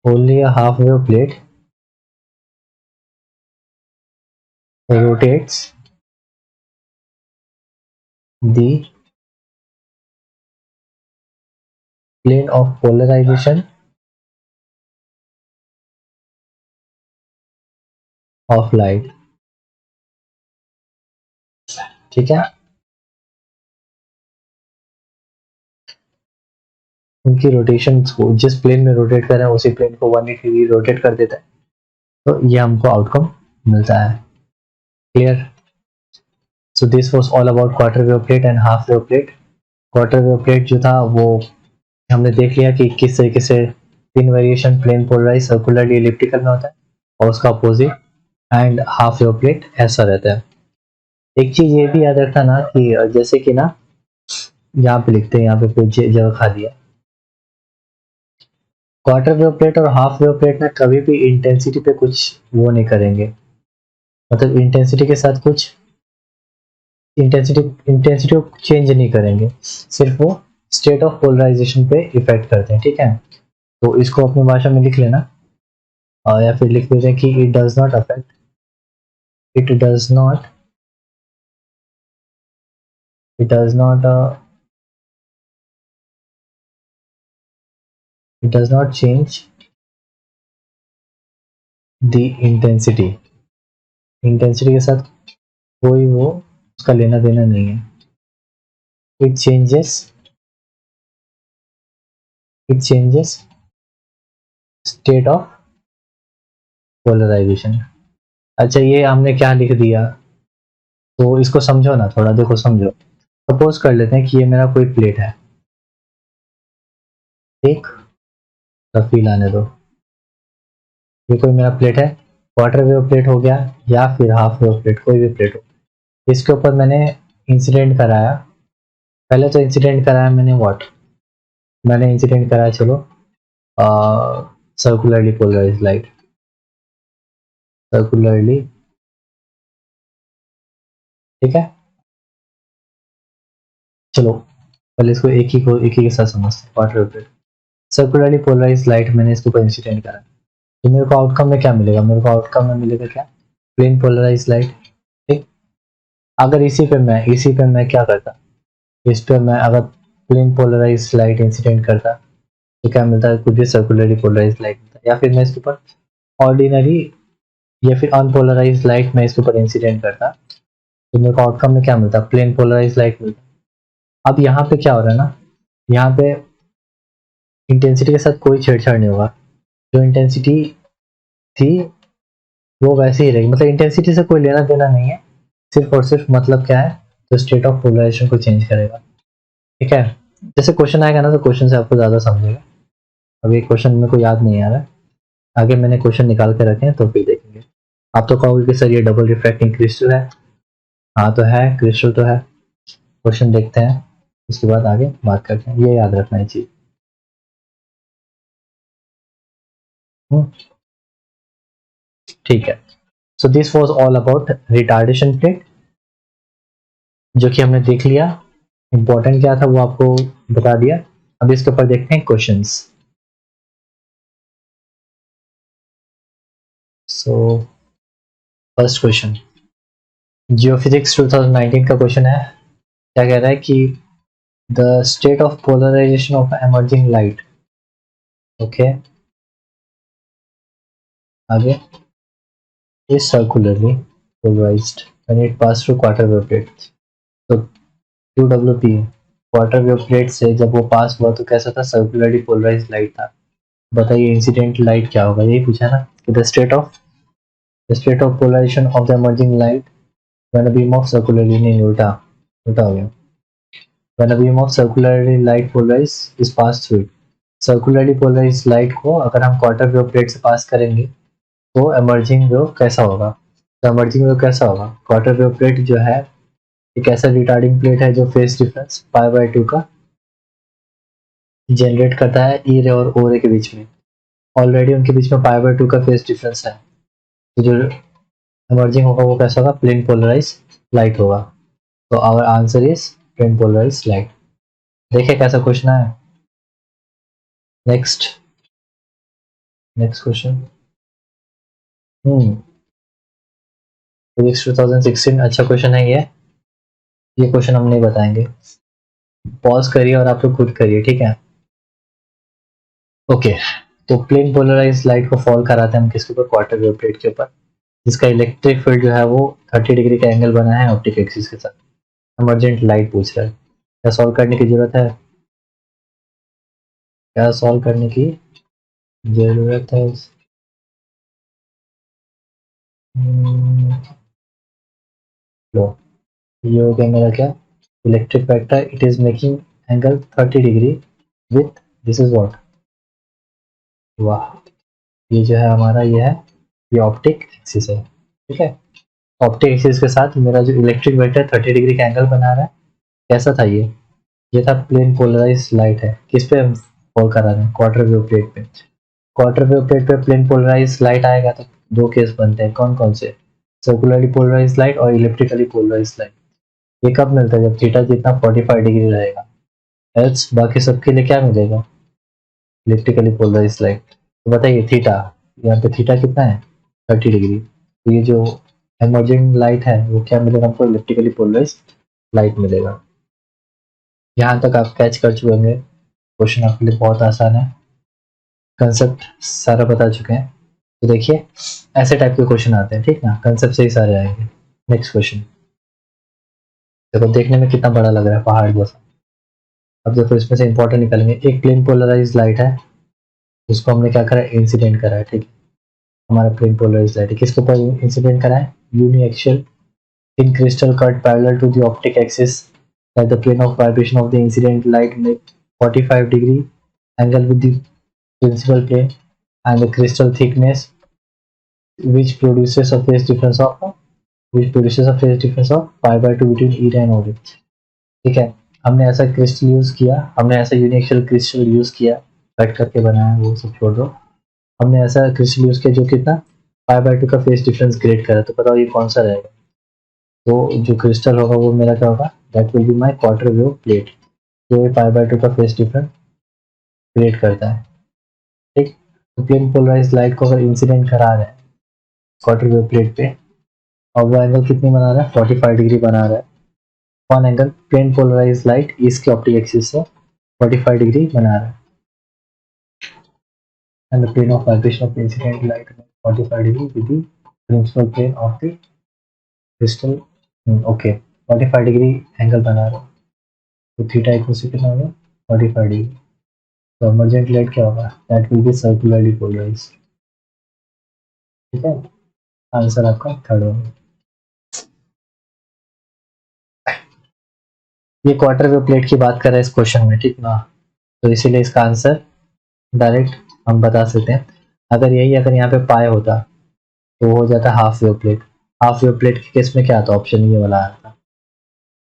only a half wave plate rotates the plane of polarization of light। ठीक है, उनकी रोटेशन को जिस प्लेन में रोटेट कर रहे हैं उसी प्लेन को 180 डिग्री रोटेट कर देता है, तो ये हमको आउटकम मिलता है। Clear, so this was all about quarter wave plate and half wave plate. Quarter wave plate जो था वो हमने देख लिया कि किस तरीके से तीन variation, plane polarize, circularly elliptical में होता है, और उसका opposite and half wave plate ऐसा रहता है। एक चीज ये भी याद रखना ना कि जैसे कि ना यहाँ पे लिखते हैं, यहाँ पे कोई जगह खाली है, क्वार्टर वेव प्लेट और हाफ वेव प्लेट में कभी भी इंटेंसिटी पे कुछ वो नहीं करेंगे, मतलब इंटेंसिटी के साथ कुछ इंटेंसिटी को चेंज नहीं करेंगे, सिर्फ वो स्टेट ऑफ पोलराइजेशन पे इफेक्ट करते हैं। ठीक है, तो इसको अपनी भाषा में लिख लेना, या फिर लिख देते हैं कि it does not affect, it does not it does not it does not change the intensity, intensity के साथ कोई वो उसका लेना देना नहीं है। it changes state of polarization। अच्छा, ये हमने क्या लिख दिया, तो इसको समझो ना थोड़ा, देखो समझो। सपोज कर लेते हैं कि ये मेरा कोई प्लेट है, एक फील आने दो, ये कोई मेरा प्लेट है, क्वार्टर वेव प्लेट हो गया या फिर हाफ वेव प्लेट, कोई भी प्लेट हो, इसके ऊपर मैंने इंसिडेंट कराया। पहले तो इंसिडेंट कराया मैंने इंसिडेंट कराया, चलो सर्कुलरली पोलराइज लाइट, सर्कुलरली, ठीक है। चलो पहले इसको एक ही के साथ समझते हैं। Quarter wave plate, circularly polarize light मैंने इसके ऊपर इंसिडेंट करा, तो मेरे को आउटकम में क्या मिलेगा, मेरे को आउटकम में मिलेगा क्या, प्लेन पोलराइज लाइट। ठीक, अगर इसी पे मैं क्या करता, इस पे मैं अगर प्लेन पोलराइज लाइट इंसिडेंट करता तो क्या मिलता है, कुछ भी सर्कुलरली पोलराइज लाइट मिलता है। या फिर मैं इसके ऊपर ऑर्डिनरी या फिर अनपोलराइज लाइट मैं इसके ऊपर इंसिडेंट करता तो मेरे को आउटकम में क्या मिलता है, प्लेन पोलराइज लाइट मिलता है। अब यहाँ पे क्या हो रहा है ना, यहाँ पे इंटेंसिटी के साथ कोई छेड़छाड़ नहीं होगा, जो इंटेंसिटी थी वो वैसे ही रहेगी, मतलब इंटेंसिटी से कोई लेना देना नहीं है, सिर्फ और सिर्फ मतलब क्या है, तो स्टेट ऑफ पोलराइजेशन को चेंज करेगा। ठीक है, जैसे क्वेश्चन आएगा ना तो क्वेश्चन से आपको ज्यादा समझेगा। अभी क्वेश्चन मेरे को याद नहीं आ रहा है, आगे मैंने क्वेश्चन निकाल के रखे हैं तो फिर देखेंगे। आप तो कहोगे कि सर ये डबल रिफ्रैक्टिंग क्रिस्टल है, हाँ तो है, क्रिस्टल तो है। क्वेश्चन देखते हैं, उसके बाद आगे बात करते हैं, ये याद रखना है चीज। ठीक है, so this was all about retardation plate, जो कि हमने देख लिया। इंपॉर्टेंट क्या था वो आपको बता दिया। अब इसके ऊपर देखते हैं questions. So first question geophysics 2019 का क्वेश्चन है। क्या कह रहा है कि the state of polarization of emerging light, okay आगे, is circularly polarized when it pass through quarter wave plate। तो QWP क्वार्टर वेव प्लेट से जब वो पास हुआ तो कैसा था, सर्कुलरली पोलराइज्ड लाइट था। बताइए इंसिडेंट लाइट क्या होगा, यही पूछा ना कि the state of polarization of the emerging light when a beam of circularly, नहीं उल्टा उल्टा हो गया, when a beam of circularly light polarized is passed through it। Circularly polarized light को अगर हम क्वार्टर वेव प्लेट से पास करेंगे तो एमर्जिंग वेव कैसा होगा, तो एमर्जिंग वेव कैसा होगा, क्वार्टर वेव प्लेट जो है एक ऐसा रिटार्डिंग प्लेट है जो फेस डिफरेंस π/2 का जनरेट करता है ई रे और ओ रे के बीच में। ऑलरेडी उनके बीच में π/2 का फेस डिफरेंस है, तो जो एमर्जिंग होगा वो कैसा होगा, प्लेन पोलराइज लाइट होगा। तो our answer is plane polarize light. देखिए कैसा क्वेश्चन है। नेक्स्ट नेक्स्ट क्वेश्चन, फिजिक्स 2016 अच्छा क्वेश्चन है ये क्वेश्चन हम नहीं बताएंगे, पॉज करिए और आप लोग खुद करिए, ठीक है। ओके, तो प्लेन पोलराइज लाइट को फॉल कराते हैं हम किसके ऊपर, क्वार्टर वेव प्लेट के ऊपर, जिसका इलेक्ट्रिक फील्ड जो है वो 30 डिग्री का एंगल बना है ऑप्टिक एक्सिस के साथ। इमरजेंट लाइट पूछ रहा है, क्या सॉल्व करने की जरूरत है, क्या सॉल्व करने की जरूरत है। लो, ये हो गया मेरा क्या, electric vector, it is making angle 30 degree with, this is what, वाह, ये जो है हमारा ये है, ये ऑप्टिक एक्सिस है, ठीक है। ऑप्टिक एक्सिस के साथ मेरा जो इलेक्ट्रिक वेक्टर 30 डिग्री का एंगल बना रहा है, कैसा था ये था प्लेन पोलराइज लाइट है, किस पे हम फॉल करा रहे हैं, क्वार्टर वेव प्लेट पे। क्वार्टर वेव प्लेट पे प्लेन पोलराइज लाइट आएगा तो दो केस बनते हैं, कौन कौन से, सर्कुलरली पोलराइज लाइट और इलेक्ट्रिकली पोलराइज लाइट। ये कब मिलता है, जब थीटा जितना 45 डिग्री रहेगा, एल्स बाकी सबके लिए क्या मिलेगा, इलेक्ट्रिकली पोलराइज लाइट। तो बताइए थीटा, यहाँ पे थीटा कितना है, 30 डिग्री, तो ये जो एमर्जिंग लाइट है वो क्या मिलेगा हमको, इलेक्ट्रिकली पोलराइज लाइट मिलेगा। यहाँ तक आप कैच कर चुके होंगे, क्वेश्चन आपके लिए बहुत आसान है, कंसेप्ट सारा बता चुके हैं। तो देखिए ऐसे टाइप के क्वेश्चन आते हैं, ठीक ना, कंसेप्ट से ही सारे आएंगे। नेक्स्ट क्वेश्चन देखो, देखने में कितना बड़ा लग रहा है, पहाड़ जैसा। अब देखो इसमें से इंपॉर्टेंट निकालेंगे, एक प्लेन पोलराइज लाइट है, उसको हमने क्या करा, इंसिडेंट करा है, ठीक है। हमारा प्लेन पोलराइज लाइट है, किसके ऊपर इंसिडेंट करा है, uniaxial in crystal cut parallel to the optic axis that the plane of vibration of the incident light make 45 degree angle with the principal plane and the crystal thickness which produces a phase difference of pi/2 between E ray and O ray। ठीक है, हमने ऐसा crystal use किया, हमने ऐसा यूनिक्सल crystal use किया, cut करके बनाया वो सब छोड़ दो, हमने ऐसा क्रिस्टल यूज किया जो कितना π/2 का फेस डिफरेंस क्रिएट करा, तो बताओ ये कौन सा रहेगा, तो जो क्रिस्टल होगा वो मेरा क्या होगा, that will be my quarter wave plate, जो ये π/2 का फेस डिफरेंस क्रिएट करता है, ठीक। तो प्लेन पोलराइज लाइट को अगर इंसिडेंट करा रहे हैं क्वार्टर वेव प्लेट पे, और वो एंगल कितनी बना रहा है, 45 डिग्री बना रहा है, one angle plane polarize light इसके ऑप्टिक एक्सिस से 45 डिग्री बना रहा है, and the plane of vibration of incident light 45 degree with the principal plane of the crystal okay 45 degree angle बना रहा हूँ, तो थीटा इक्वल टू कितना होगा 45 डिग्री। तो इमरजेंट लाइट क्या होगा, that will be circularly polarized. ठीक है, आंसर आपका थर्ड होगा। ये क्वार्टर वेव प्लेट की बात कर रहे हैं इस क्वेश्चन में, ठीक ना, तो इसीलिए इसका आंसर डायरेक्ट हम बता सकते हैं। अगर यही अगर यहाँ पे पाए होता तो हो जाता half wave plate. Half wave plate के केस में क्या आता, ऑप्शन ये वाला आता,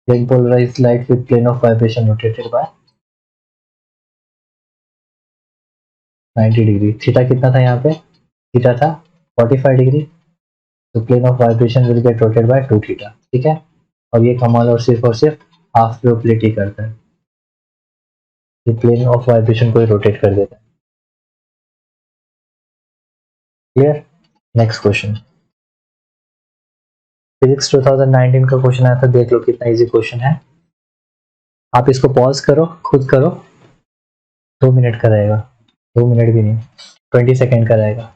plane polarized light with plane of vibration rotated by 90 degree. Theta कितना था यहाँ पे, थीटा था 45 डिग्री, तो plane of vibration will get rotated by 2 theta. ठीक है, और ये कमाल और सिर्फ हाफ वेव प्लेट ही करता है, ये प्लेन ऑफ वाइब्रेशन को ही रोटेट कर देता है। क्लियर। नेक्स्ट क्वेश्चन, फिजिक्स 2019 का क्वेश्चन आया था, देख लो कितना इजी क्वेश्चन है। आप इसको पॉज करो, खुद करो, 2 मिनट का रहेगा, 2 मिनट भी नहीं, 20 सेकेंड का रहेगा।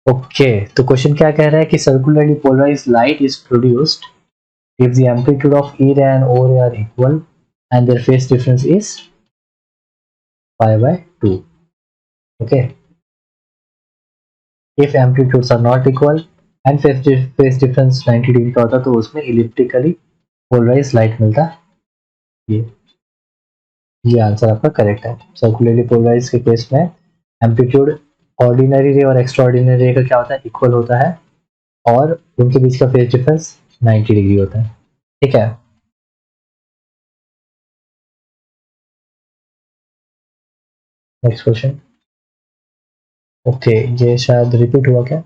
ओके, तो क्वेश्चन क्या कह रहा है कि circularly polarized light is produced if the amplitude of E ray and O ray are equal and their phase difference is pi by 2. Okay, if amplitudes are not equal and phase difference 90 degree का होता तो उसमें इलिप्टिकली polarise light मिलता। ये answer आपका correct है। Circularly polarise के case में एम्पलीट्यूड ऑर्डिनरी रे और एक्स्ट्रा ऑर्डिनरी रे का क्या होता है, इक्वल होता है, और उनके बीच का फेज डिफरेंस 90 डिग्री होता है। ठीक है, नेक्स्ट क्वेश्चन। ओके, ये शायद रिपीट हुआ क्या,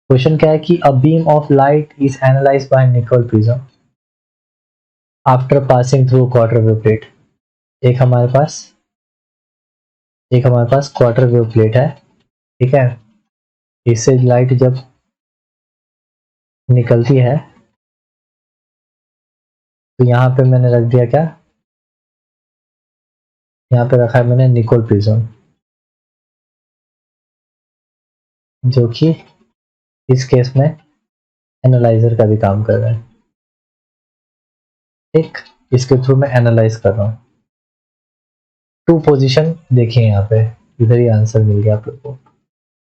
क्वेश्चन क्या है कि a beam of light is analyzed by Nicol prism after passing through quarter wave plate. एक हमारे पास क्वार्टर वेव प्लेट है, ठीक है, इससे लाइट जब निकलती है तो यहाँ पे मैंने रख दिया क्या, यहाँ पे रखा है मैंने निकोल प्रिज्म, जो कि इस केस में एनालाइजर का भी काम कर रहा है। ठीक, इसके थ्रू मैं एनालाइज कर रहा हूँ। टू पोजीशन देखिए यहाँ पे, इधर ही आंसर मिल गया आप लोग को।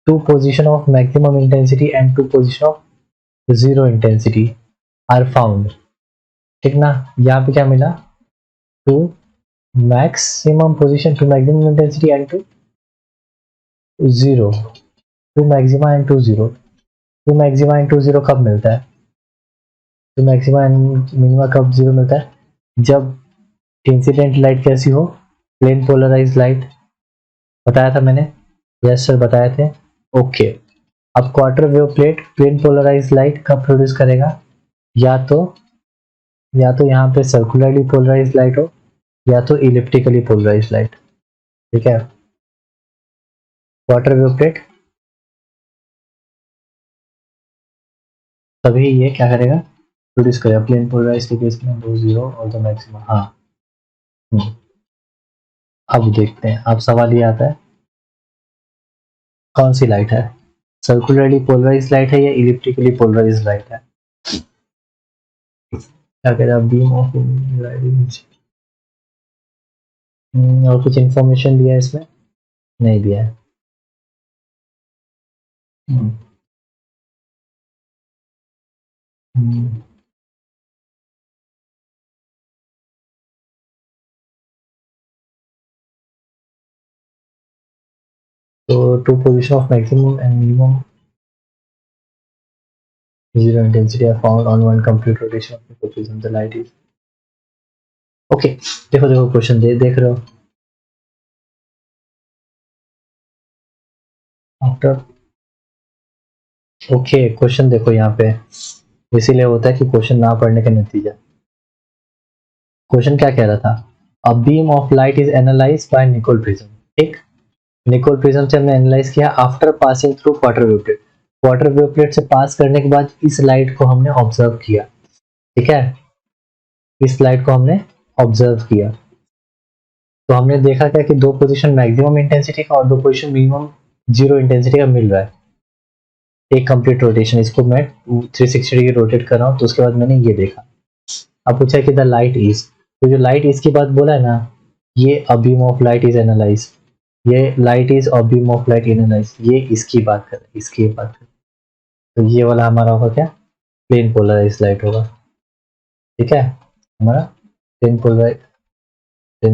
Two position of maximum intensity and two position of zero intensity are found. ठीक ना, यहाँ पे क्या मिला, two maximum position, two maximum intensity and two zero, two maxima and two zero. Two maxima and two zero कब मिलता है, two maxima and minima कब जीरो मिलता है, जब इंसिडेंट लाइट कैसी हो, प्लेन पोलराइज लाइट, बताया था मैंने, यस सर बताए थे। ओके, अब quarter wave plate plane polarize light कब प्रोड्यूस करेगा, या तो यहाँ पे सर्कुलरली पोलराइज लाइट हो या तो इलिप्टिकली पोलराइज लाइट। ठीक है, क्वार्टर वेव प्लेट तभी ये क्या करेगा, प्रोड्यूस करेगा, प्लेन पोलराइज के केस में 2 जीरो और द मैक्सिमम। हाँ, अब देखते हैं, अब सवाल ये आता है कौन सी लाइट है, सर्कुलरली पोलराइज लाइट है या इलिप्टिकली पोलराइज लाइट है। क्या कह रहा है, बीम ऑफ लाइट, और कुछ इंफॉर्मेशन दिया है इसमें, नहीं दिया है। तो two position of maximum and minimum zero intensity are found on one complete rotation of the prism. The light is okay. देखो क्वेश्चन देख रहे हो, आफ्टर ओके क्वेश्चन देखो यहाँ पे, इसीलिए होता है कि क्वेश्चन ना पढ़ने का नतीजा। क्वेश्चन क्या कह रहा था, a beam of light is analyzed by Nicol prism. ठीक, निकोल प्रिज्म से हमने एनालाइज किया after passing through quarter wave plate. Quarter wave plate से पास करने के बाद इस लाइट को हमने ऑब्जर्व किया। ठीक है, इस लाइट को हमने ऑब्जर्व किया, तो हमने देखा क्या कि दो पोजीशन मैक्सिमम इंटेंसिटी का और दो पोजीशन मिनिमम जीरो इंटेंसिटी का मिल रहा है। एक कंप्लीट रोटेशन, इसको मैं 360 डिग्री रोटेट कर रहा हूँ, तो उसके बाद मैंने ये देखा। अब पूछा कि द लाइट इज, तो जो लाइट इज की बात बोला है ना, ये a beam of light is analyse, ये light is a beam of light analyse, ये इसकी बात कर, इसकी बात कर। तो ये वाला हमारा होगा क्या, प्लेन पोलराइज लाइट होगा। ठीक है, हमारा प्लेन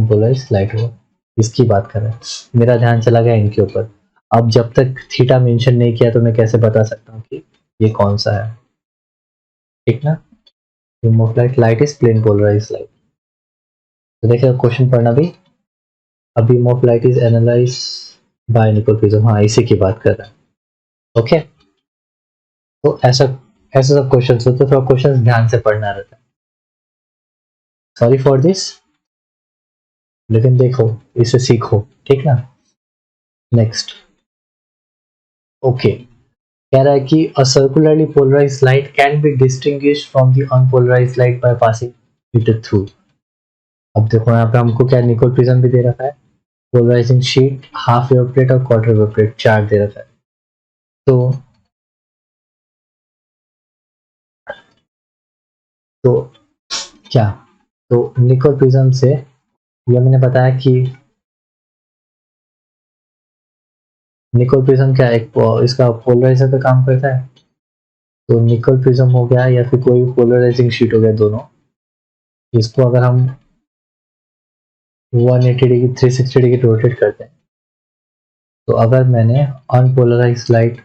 पोलराइज लाइट होगा, इसकी बात कर रहे हैं। मेरा ध्यान चला गया इनके ऊपर। अब जब तक थीटा मेंशन नहीं किया तो मैं कैसे बता सकता हूँ कि ये कौन सा है। ठीक ना, beam of light, light is plane polarize light. तो देखिए क्वेश्चन पढ़ना भी, a beam of light is analyzed by Nicol prism, हाँ इसी की बात कर रहा है। ओके, तो ऐसा ऐसे सब क्वेश्चंस होते हैं, थोड़ा क्वेश्चंस ध्यान से पढ़ना रहता है। सॉरी फॉर दिस, लेकिन देखो इसे सीखो, ठीक ना। नेक्स्ट, ओके, कह रहा है कि a circularly polarized light can be distinguished from the unpolarized light by passing it through। अब देखो यहाँ पे हमको क्या निकोल प्रिज्म भी दे रखा है, polarizing sheet, half wave plate और क्वार्टर वेव प्लेट, चार्ट दे रखा है। तो क्या, तो निकोल प्रिज्म से ये मैंने बताया कि निकोल प्रिज्म क्या एक इसका पोलराइजर का काम करता है। तो निकोल प्रिज्म हो गया या फिर कोई पोलराइजिंग शीट हो गया, दोनों, इसको अगर हम 180 डिग्री 360 डिग्री रोटेट करते हैं, तो अगर मैंने अनपोलराइज लाइट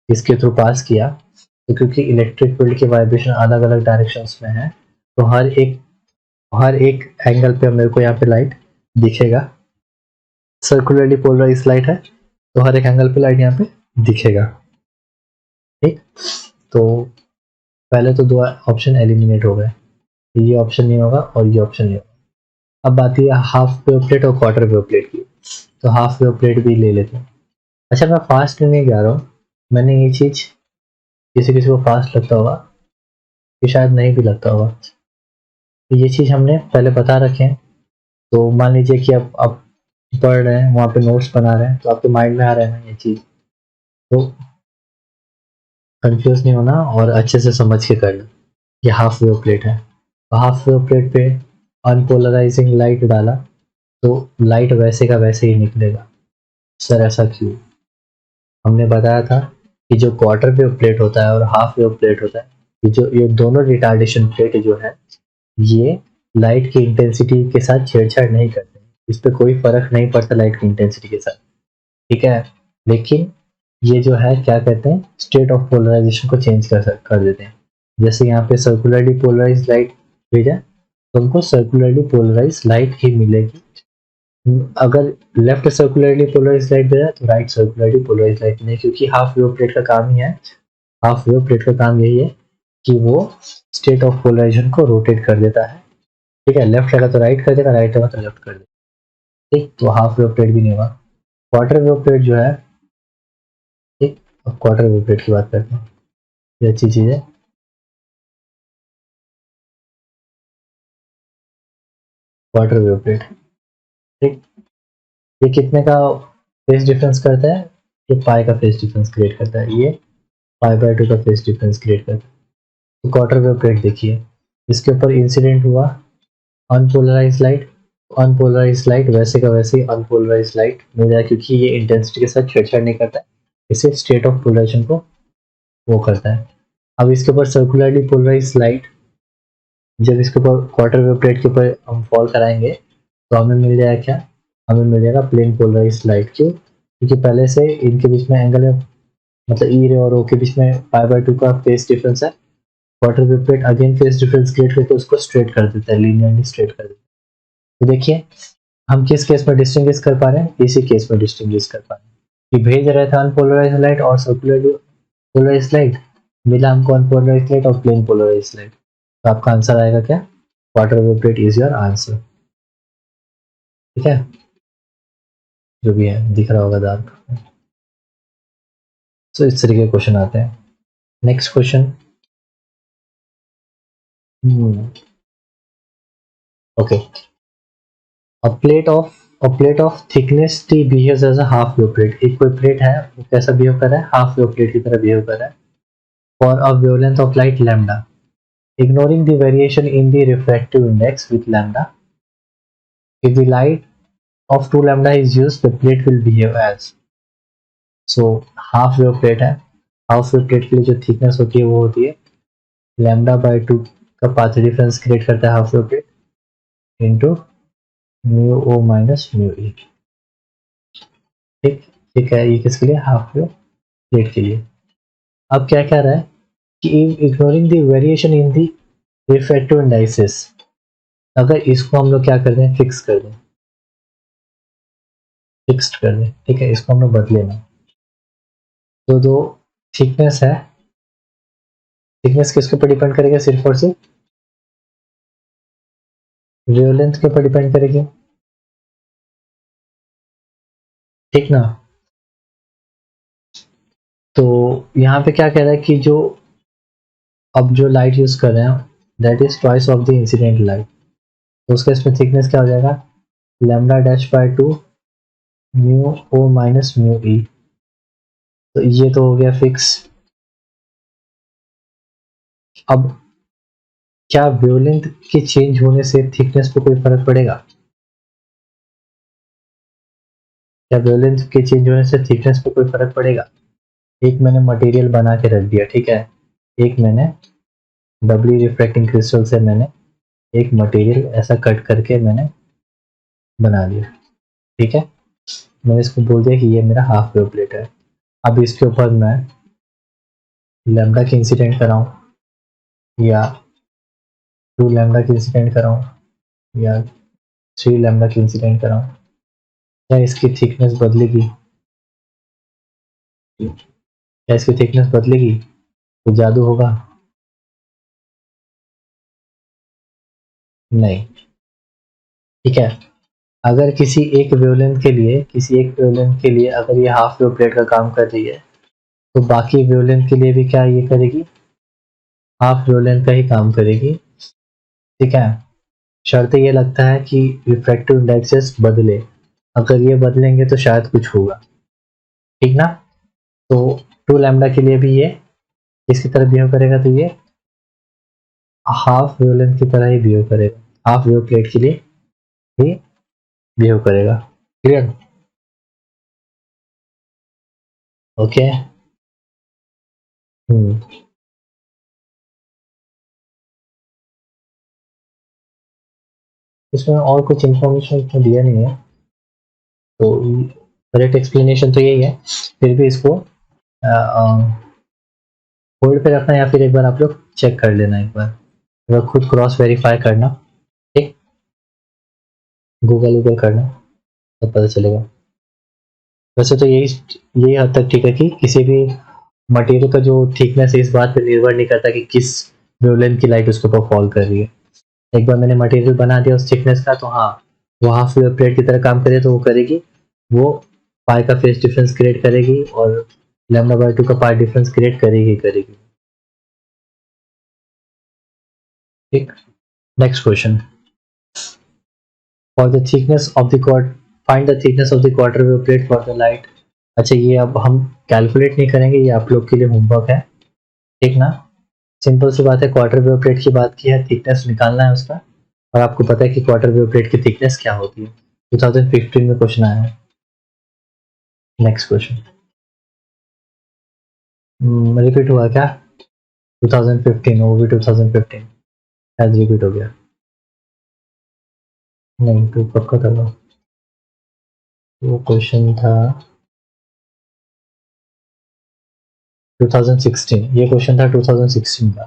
इसके थ्रू पास किया, तो क्योंकि इलेक्ट्रिक फील्ड के वाइब्रेशन अलग अलग डायरेक्शंस में है, तो हर एक एंगल पे मेरे को यहाँ पे लाइट दिखेगा। सर्कुलरली पोलराइज लाइट है, तो हर एक एंगल पे लाइट यहाँ पे दिखेगा। ठीक, तो पहले तो दो ऑप्शन एलिमिनेट हो गए, ये ऑप्शन नहीं होगा और ये ऑप्शन नहीं होगा। अब बात है हाफ वेव प्लेट और क्वार्टर वेव प्लेट की, तो हाफ वेव प्लेट भी ले लेते हैं। अच्छा, मैं फास्ट नहीं गा रहा हूँ, मैंने ये चीज, किसी किसी को फास्ट लगता होगा, कि शायद नहीं भी लगता होगा, तो ये चीज हमने पहले बता रखे हैं। तो मान लीजिए कि अब आप पढ़ रहे हैं, वहाँ पे नोट्स बना रहे हैं, तो आपके माइंड में आ रहा है ना ये चीज, तो कंफ्यूज नहीं होना और अच्छे से समझ के करना। ये हाफ वेव प्लेट है, तो हाफ वेव प्लेट पे अनपोलराइजिंग लाइट डाला, तो लाइट वैसे का वैसे ही निकलेगा। सर ऐसा क्यों, हमने बताया था कि जो क्वार्टर वेव प्लेट होता है और हाफ वेव प्लेट होता है, ये दोनों रिटार्डेशन प्लेट जो है, ये लाइट की इंटेंसिटी के साथ छेड़छाड़ नहीं करते, इस पर कोई फर्क नहीं पड़ता लाइट की इंटेंसिटी के साथ। ठीक है, लेकिन ये जो है क्या कहते हैं, स्टेट ऑफ पोलराइजेशन को चेंज कर देते हैं। जैसे यहाँ पे सर्कुलरली पोलराइज लाइट भेजा, तो हमको सर्कुलरली पोलराइज लाइट ही मिलेगी। अगर लेफ्ट सर्कुलरली पोलराइज लाइट भेजा तो राइट सर्कुलरली पोलराइज लाइट नहीं, क्योंकि हाफ वेव प्लेट का काम ही है, हाफ वेव प्लेट का काम यही है कि वो स्टेट ऑफ पोलराइजेशन को रोटेट कर देता है। ठीक है, लेफ्ट लगा तो राइट कर देगा, राइट लगा तो लेफ्ट कर देगा। ठीक, तो हाफ वेव प्लेट भी नहीं होगा। क्वार्टर वेव प्लेट जो है, ठीक, अब क्वार्टर वेव प्लेट की बात करते हैं, ये अच्छी चीज है। क्वार्टर वेव प्लेट, ठीक, ये कितने का फेस डिफरेंस करता है, ये पाई का फेस डिफरेंस क्रिएट करता है, ये पाई बाय 2 का फेस डिफरेंस क्रिएट करता है। तो क्वार्टर वेव प्लेट देखिए, इसके ऊपर इंसिडेंट हुआ अनपोलराइज लाइट, अनपोलराइज लाइट वैसे का वैसे ही अनपोलराइज लाइट मिल जाए, क्योंकि ये इंटेंसिटी के साथ छेड़छाड़ नहीं करता है, इसे स्टेट ऑफ पोलराइजेशन को वो करता है। अब इसके ऊपर सर्कुलरली पोलराइज लाइट, जब इसके ऊपर क्वार्टर वेव प्लेट के ऊपर हम फॉल कराएंगे, तो हमें मिल जाएगा क्या, हमें मिल जाएगा प्लेन पोलराइज लाइट। क्यों, क्योंकि पहले से इनके बीच में एंगल है, मतलब ई रे और ओ के बीच में पाई बाय 2 का फेस डिफरेंस है। Quarter wave plate again phase difference create करके उसको स्ट्रेट कर देता है, लीनियरली स्ट्रेट कर देता है। तो देखिए हम किस केस में डिस्टिंग्विश कर पा रहे हैं, इसी केस में डिस्टिंग्विश कर पा रहे हैं कि भेज रहे थे अनपोलराइज लाइट और सर्कुलरली पोलराइज लाइट, मिला हमको अनपोलराइज लाइट और प्लेन पोलराइज लाइट। तो आपका आंसर आएगा क्या, quarter wave plate is your answer. ठीक है, जो भी है दिख रहा होगा डार्क। तो इस तरीके के क्वेश्चन आते हैं। Next question, okay, a plate of A plate of thickness T behaves as a half wave plate. एक कोई प्लेट है वो कैसा बिहेव कर रहा है, हाफ वेव प्लेट की तरह बिहेव कर रहा है. For a wavelength of light lambda, ignoring the variation in the refractive index with lambda, if the light of 2 lambda is used, the plate will behave as. So half wave plate है, half wave plate के लिए जो thickness होती है वो होती है lambda by 2 का पाथ डिफरेंस क्रिएट करता है half wave plate into mu ओ माइनस म्यू ई. ठीक है, ये किसके लिए, हाफ वेव प्लेट के लिए. अब क्या कह रहा है कि ignoring the variation in the refractive indices, अगर इसको हम लोग क्या कर दें, फिक्स्ड कर दें. ठीक है, इसको हम लोग बदले ना. तो जो थिकनेस है, थिकनेस किसके ऊपर डिपेंड करेगा, सिर्फ और सिर्फ वेवलेंथ के ऊपर डिपेंड करेगी. ठीक ना. तो यहाँ पे क्या कह रहा है कि जो अब जो लाइट यूज कर रहे हैं that is twice of the incident light, तो उसका इसमें थिकनेस क्या हो जाएगा, lambda dash by 2 mu O minus mu ई. तो ये तो हो गया फिक्स. अब क्या वेवलेंथ के चेंज होने से थिकनेस पे कोई फर्क पड़ेगा, क्या वेवलेंथ के चेंज होने से थिकनेस पे कोई फर्क पड़ेगा. एक मैंने मटेरियल बना के रख दिया, ठीक है, एक मैंने डबली रिफ्रैक्टिंग क्रिस्टल से मैंने एक मटेरियल ऐसा कट करके मैंने बना दिया. ठीक है, मैंने इसको बोल दिया कि ये मेरा हाफ वेव प्लेट है. अब इसके ऊपर मैं लैम्डा की इंसिडेंट कराऊं या 2 लैम्डा की इंसिडेंट कराऊं या 3 लैम्डा की इंसिडेंट कराऊं, क्या इसकी थिकनेस बदलेगी, क्या इसकी थिकनेस बदलेगी, तो जादू होगा, नहीं. ठीक है, अगर किसी एक वेवलेंथ के लिए अगर ये हाफ वेव प्लेट का काम कर रही है तो बाकी वेवलेंथ के लिए भी क्या ये करेगी, हाफ वेवलेंथ का ही काम करेगी. ठीक है, शर्त ये लगता है कि रिफ्रैक्टिव इंडेक्सेस बदले, अगर ये बदलेंगे तो शायद कुछ होगा. ठीक ना. तो 2 लैम्डा के लिए भी ये इसकी तरह बिहेव करेगा, तो ये हाफ वेवलेंथ की तरह ही बिहेव करेगा, हाफ वेव प्लेट के लिए ही बिहेव करेगा. क्लियर. ओके. इसमें और कुछ इंफॉर्मेशन तो दिया नहीं है, तो करेक्ट एक्सप्लेनेशन तो यही है. फिर भी इसको होल्ड पे रखना या फिर एक बार आप लोग चेक कर लेना, एक बार खुद क्रॉस वेरीफाई करना. ठीक, गूगल करना तब पता चलेगा. वैसे तो यही हद तक ठीक है कि किसी भी मटेरियल का जो थिकनेस है इस बात पे निर्भर नहीं करता कि किस वेवलेंथ की लाइट उसके ऊपर फॉल कर रही है. एक बार मैंने मटेरियल बना दिया उस थिकनेस का, तो हाँ वो हाफ वेव प्लेट की तरह काम करे तो वो करेगी, वो पाई का फेस डिफरेंस क्रिएट करेगी और लैम्डा बाय 2 का पाई डिफरेंस क्रिएट करेगी. ठीक. Next question, for the thickness of the quarter, find the thickness of the quarter wave plate for the light. अच्छा, ये अब हम कैलकुलेट नहीं करेंगे, ये आप लोग के लिए होमवर्क है. ठीक ना. सिंपल सी बात है, क्वार्टर वेव प्लेट की बात की है, थिकनेस निकालना है उसका, और आपको पता है कि क्वार्टर वेव प्लेट की थिकनेस क्या होती है. 2015 में क्वेश्चन आया है. नेक्स्ट क्वेश्चन रिपीट हुआ क्या, 2015, वो भी 2015 शायद रिपीट हो गया. नहीं, तो पक्का था वो क्वेश्चन था 2016, ये क्वेश्चन था 2016 का.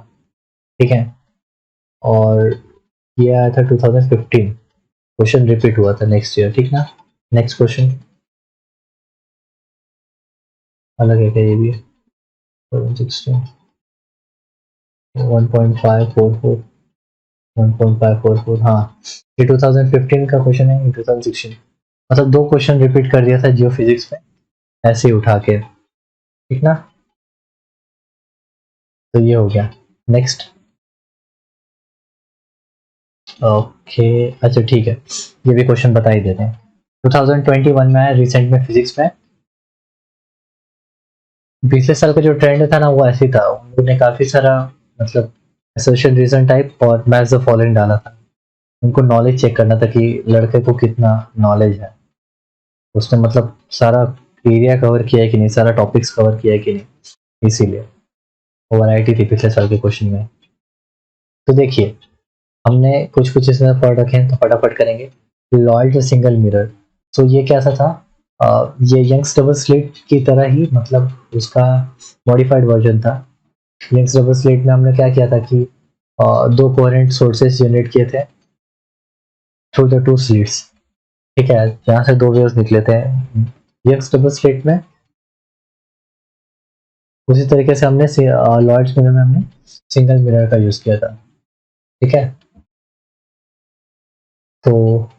ठीक है, और ये आया था 2015, क्वेश्चन रिपीट हुआ था नेक्स्ट ईयर. ठीक ना. नेक्स्ट क्वेश्चन अलग है क्या, ये भी है 2016 1.544 1.544. हाँ, ये 2015 का क्वेश्चन है, ये 2016, मतलब 2 क्वेश्चन रिपीट कर दिया था जियो फिजिक्स में ऐसे ही उठा के. ठीक ना. तो ये हो गया. नेक्स्ट. ओके, अच्छा ठीक है, ये भी क्वेश्चन बता ही देते हैं. 2021 में आया रिसेंट में फिजिक्स में। पिछले साल का जो ट्रेंड था ना वो ऐसे ही था, उन्होंने काफी सारा मतलब एसोसिएशन रीजन टाइप और मैच द फॉलोइंग डाला था। उनको नॉलेज चेक करना था कि लड़के को कितना नॉलेज है, उसने मतलब सारा एरिया कवर किया है कि नहीं, सारा टॉपिक्स कवर किया है कि नहीं, इसीलिए वो वैरायटी थी पिछले साल के क्वेश्चन में। तो देखिए हमने कुछ कुछ इसमें पढ़ रखे हैं तो फटाफट करेंगे। लॉयड सिंगल मिरर, तो ये कैसा था, ये यंग्स डबल स्लिट की तरह ही मतलब उसका मॉडिफाइड वर्जन था। यंग्स डबल स्लिट में हमने क्या किया था कि दो कोहेरेंट सोर्सेस जनरेट किए थे थ्रू द टू स्लिट्स, ठीक है, जहाँ से दो वेव्स निकले थे। यंग्स डबल स्लिट में उसी तरीके से हमने लॉयड्स मिरर में हमने सिंगल मिरर का यूज किया था, ठीक है। तो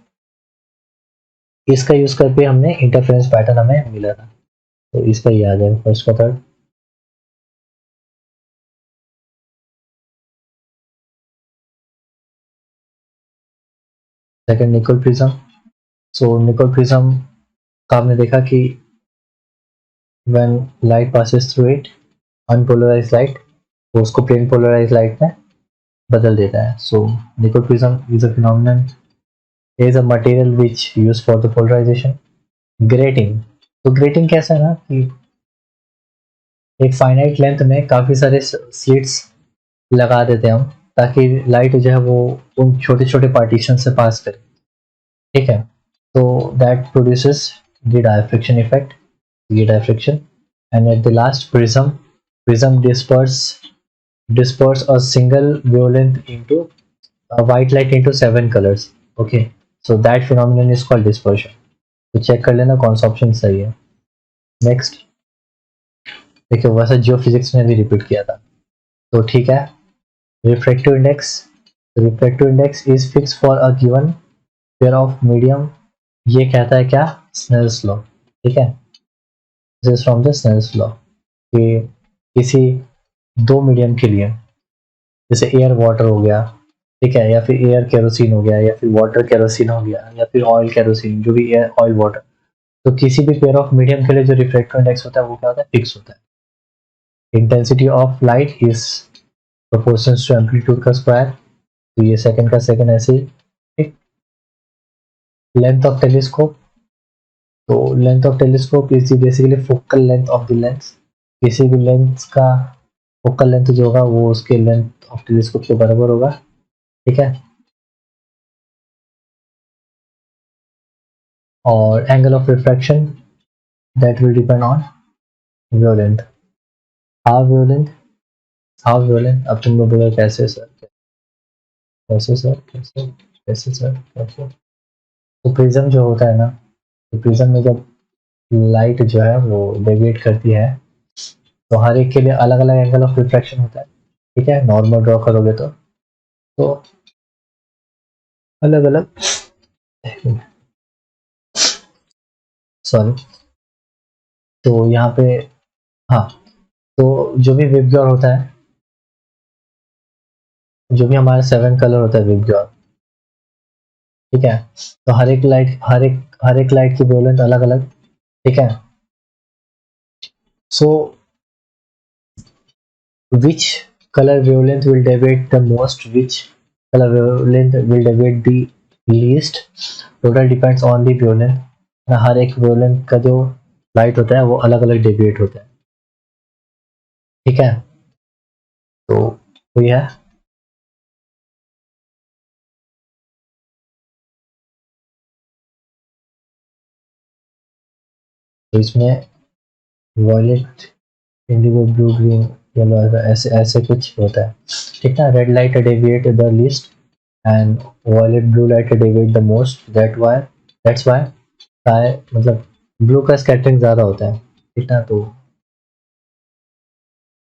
इसका यूज करके हमने इंटरफेरेंस पैटर्न हमें मिला था, तो इसका ही याद है फर्स्ट का third. Second Nicol prism, so Nicol prism का हमने देखा कि when light passes through it, unpolarized light, वो उसको प्लेन पोलराइज्ड लाइट में बदल देता है। So Nicol prism is a phenomenon, is a material which used for the polarization. Grating, तो ग्रेटिंग कैसा है ना कि एक फाइनाइट लेंथ में काफी सारे स्लिट्स लगा देते हैं हम, ताकि लाइट जो है वो उन छोटे छोटे पार्टीशन से पास करे, ठीक है। तो that produces the diffraction effect, ये diffraction, and at the last prism disperse a single wavelength into a white light into 7 colors, okay, so that phenomenon is called dispersion। तो चेक कर लेना कौन सा ऑप्शन सही है। नेक्स्ट देखिए वैसा जियो फिजिक्स ने भी रिपीट किया था, तो ठीक है। Refractive index, refractive index is fix for a given pair of medium, ये कहता है क्या, स्नेल्स लॉ, ठीक है। This is from the Snell's law कि किसी दो मीडियम के लिए, जैसे एयर वाटर हो गया, ठीक है, या फिर एयर केरोसिन हो गया, या फिर वाटर केरोसिन हो गया, या फिर ऑयल केरोसिन, जो भी एयर ऑयल वाटर, तो किसी भी पेयर ऑफ मीडियम के लिए जो रिफ्रैक्टिव इंडेक्स होता है वो क्या होता है, फिक्स होता है। Intensity of light is proportional to amplitude का स्क्वायर, तो ये सेकंड का सेकंड ऐसे ही, ठीक। लेंथ ऑफ टेलीस्कोप, तो length of telescope is basically focal length of the lens, किसी भी लेंस का फोकल लेंथ जो होगा वो उसके लेंथ ऑफ टेलीस्कोप के बराबर होगा, ठीक है। और angle of refraction that will depend on wavelength, half wavelength, half wavelength. अब तुम लोग बोलो कैसे सर, कैसे सर, कैसे, कैसे सर, कैसे। तो प्रिज्म जो होता है ना, तो प्रिज्म में जब लाइट जो है वो डेविएट करती है, तो हर एक के लिए अलग अलग एंगल ऑफ रिफ्रैक्शन होता है, ठीक है। नॉर्मल ड्रॉ करोगे तो अलग अलग, सॉरी, तो यहाँ पे, हाँ, तो जो भी विबग्योर होता है, जो भी हमारा 7 कलर होता है विबग्योर, ठीक है, तो हर एक लाइट की वेवलेंथ अलग अलग, ठीक है। सो which color wavelength will deviate the most, which color wavelength will deviate the least, total depends on the wavelength। हर एक wavelength का जो लाइट होता है वो अलग अलग डेविएट होता है, ठीक है। तो वही है। तो इसमें violet, indigo, blue, green, yellow, ऐसे ऐसे कुछ होता है, ठीक है। Red light deviate the least and violet blue light deviate the most, that's why मतलब ब्लू का स्कैटरिंग ज्यादा होता है, ठीक है। तो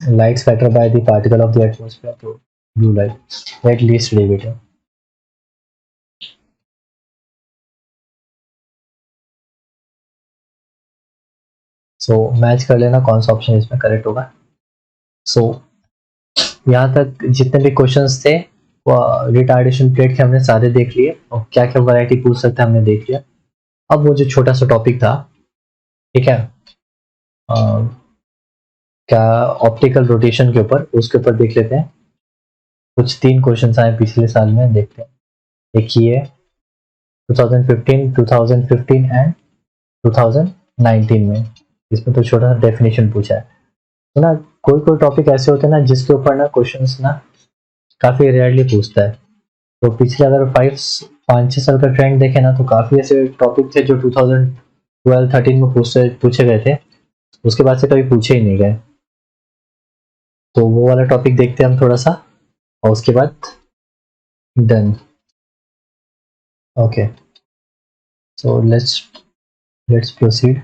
light scattered by the particle of the atmosphere to blue light at least derivative। So match कर लेना कौन सा ऑप्शन इसमें करेक्ट होगा। सो यहाँ तक जितने भी क्वेश्चंस थे वो रिटार्डेशन प्लेट के हमने सारे देख लिए, और क्या क्या वैरायटी पूछ सकते हैं हमने देख लिया। अब वो जो छोटा सा टॉपिक था, ठीक है, क्या ऑप्टिकल रोटेशन के ऊपर, उसके ऊपर देख लेते हैं। कुछ 3 क्वेश्चन आए पिछले साल में, देखते हैं। एक ये 2015, 2015 एंड 2019 में, इसमें तो छोटा सा डेफिनेशन पूछा है। तो ना कोई कोई टॉपिक ऐसे होते हैं ना जिसके ऊपर ना क्वेश्चंस ना काफी रेयरली पूछता है। तो पिछले अगर 5-6 साल का ट्रेंड देखे ना, तो काफी ऐसे टॉपिक थे जो 2012-13 में पूछे गए थे, उसके बाद से कभी पूछे ही नहीं गए। तो वो वाला टॉपिक देखते हैं हम थोड़ा सा, और उसके बाद done. Okay, so let's proceed.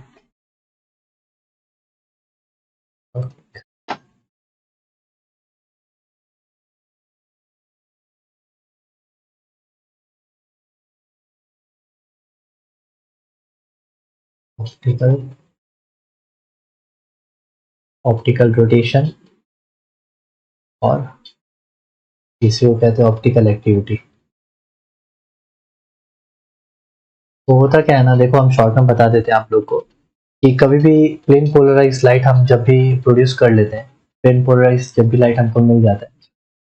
Optical optical rotation, और तीसरे को कहते हैं ऑप्टिकल एक्टिविटी। तो होता क्या है ना, देखो हम शॉर्ट में बता देते हैं आप लोग को कि कभी भी प्लेन पोलराइज लाइट हम जब भी प्रोड्यूस कर लेते हैं, प्लेन पोलराइज जब भी लाइट हमको मिल जाता है,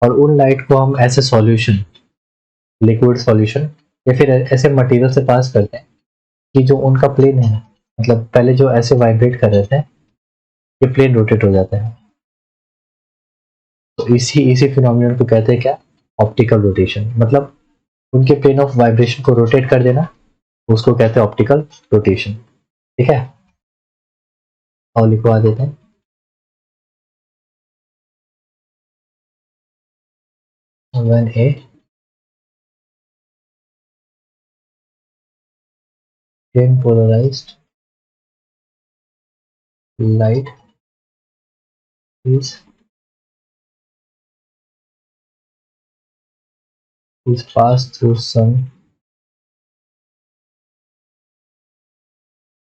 और उन लाइट को हम ऐसे सॉल्यूशन, लिक्विड सॉल्यूशन या फिर ऐसे मटेरियल से पास करते हैं कि जो उनका प्लेन है, मतलब पहले जो ऐसे वाइब्रेट कर रहे थे, ये प्लेन रोटेट हो जाता है। तो इसी इसी फिनोमिनन को कहते हैं क्या, ऑप्टिकल रोटेशन। मतलब उनके प्लेन ऑफ वाइब्रेशन को रोटेट कर देना, उसको कहते हैं ऑप्टिकल रोटेशन। ठीक है, और लिखवा देते हैं। when a plane polarized light is passed through some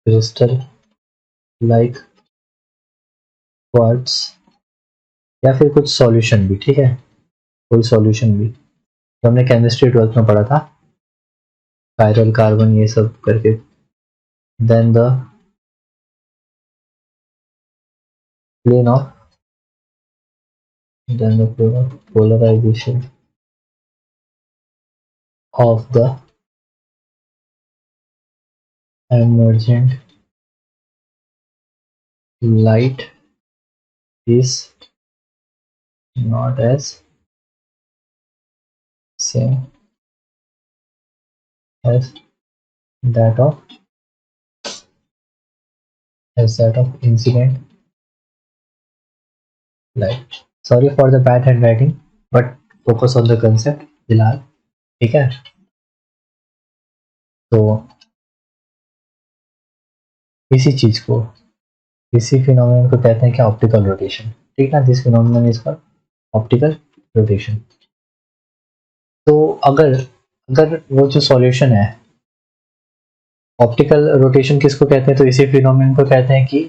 crystal like quartz, या फिर कुछ सॉल्यूशन भी, ठीक है, कोई सॉल्यूशन भी, तो हमने केमिस्ट्री 12th में पढ़ा था, कायरल कार्बन ये सब करके। Then the plane of then the plane of polarization of the emergent light is not as same as that of incident light. Sorry for the bad handwriting, but focus on the concept फिलहाल, ठीक है। तो इसी चीज को, इसी phenomenon को कहते हैं क्या, ऑप्टिकल रोटेशन। ठीक ना, this phenomenon is called optical rotation. तो अगर अगर वो जो सॉल्यूशन है, ऑप्टिकल रोटेशन किसको कहते हैं, तो इसी फिनोमिनन को कहते हैं कि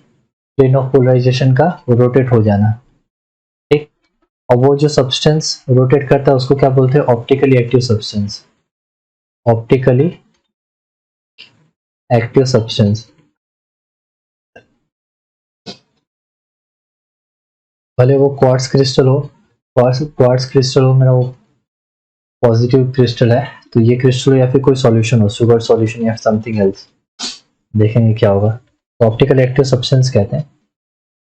प्लेन ऑफ पोलराइजेशन का रोटेट हो जाना। ठीक, और वो जो सब्सटेंस रोटेट करता है उसको क्या बोलते हैं, optically active substance. Optically active substance, भले वो क्वार्ट्स क्रिस्टल हो, क्वार्ट्स क्रिस्टल हो, मेरा वो पॉजिटिव क्रिस्टल है, तो ये क्रिस्टल या फिर कोई सॉल्यूशन हो, शुगर सॉल्यूशन या समथिंग एल्स, देखेंगे क्या होगा। तो ऑप्टिकल एक्टिव सब्सटेंस कहते हैं।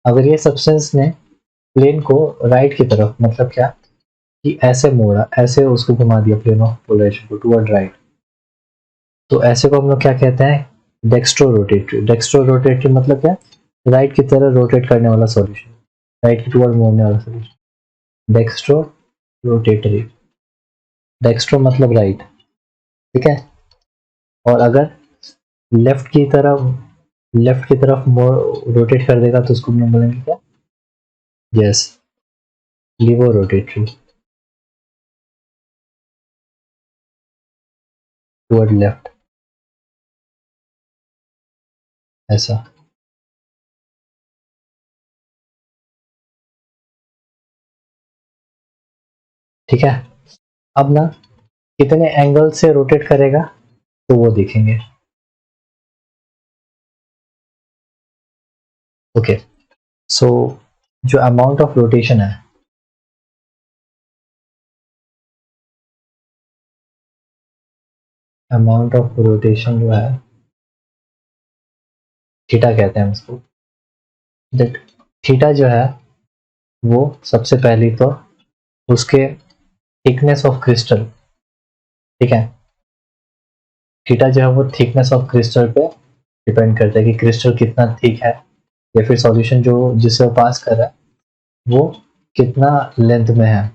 अगर ये सब्सटेंस ने प्लेन को राइट की तरफ, मतलब क्या कि ऐसे मोड़ा, ऐसे उसको घुमा दिया प्लेन ऑफ पोलराइजेशन को टुवर्ड राइट, तो ऐसे को हम लोग क्या कहते हैं, डेक्स्ट्रो रोटेटरी। डेक्स्ट्रो रोटेटरी मतलब क्या, राइट की तरह रोटेट करने वाला सॉल्यूशन, राइट की टुवर्ड मोड़ने वाला सॉल्यूशन, डेक्स्ट्रो रोटेटरी। डेक्स्ट्रो मतलब राइट, ठीक है। और अगर लेफ्ट की तरफ रोटेट कर देगा तो उसको हम बोलेंगे क्या, यस, लिवो रोटेटरी, टुवर्ड लेफ्ट, ऐसा। ठीक है, अब ना कितने एंगल से रोटेट करेगा तो वो देखेंगे। ओके, सो जो अमाउंट ऑफ रोटेशन है, अमाउंट ऑफ रोटेशन जो है थीटा कहते हैं उसको। दैट थीटा जो है वो सबसे पहली तो उसके थिकनेस ऑफ क्रिस्टल, ठीक है, थीटा जो है वो थिकनेस ऑफ क्रिस्टल पे डिपेंड करता है कि क्रिस्टल कितना थिक है, या फिर सॉल्यूशन जो जिसे वो पास कर रहा है वो कितना लेंथ में है,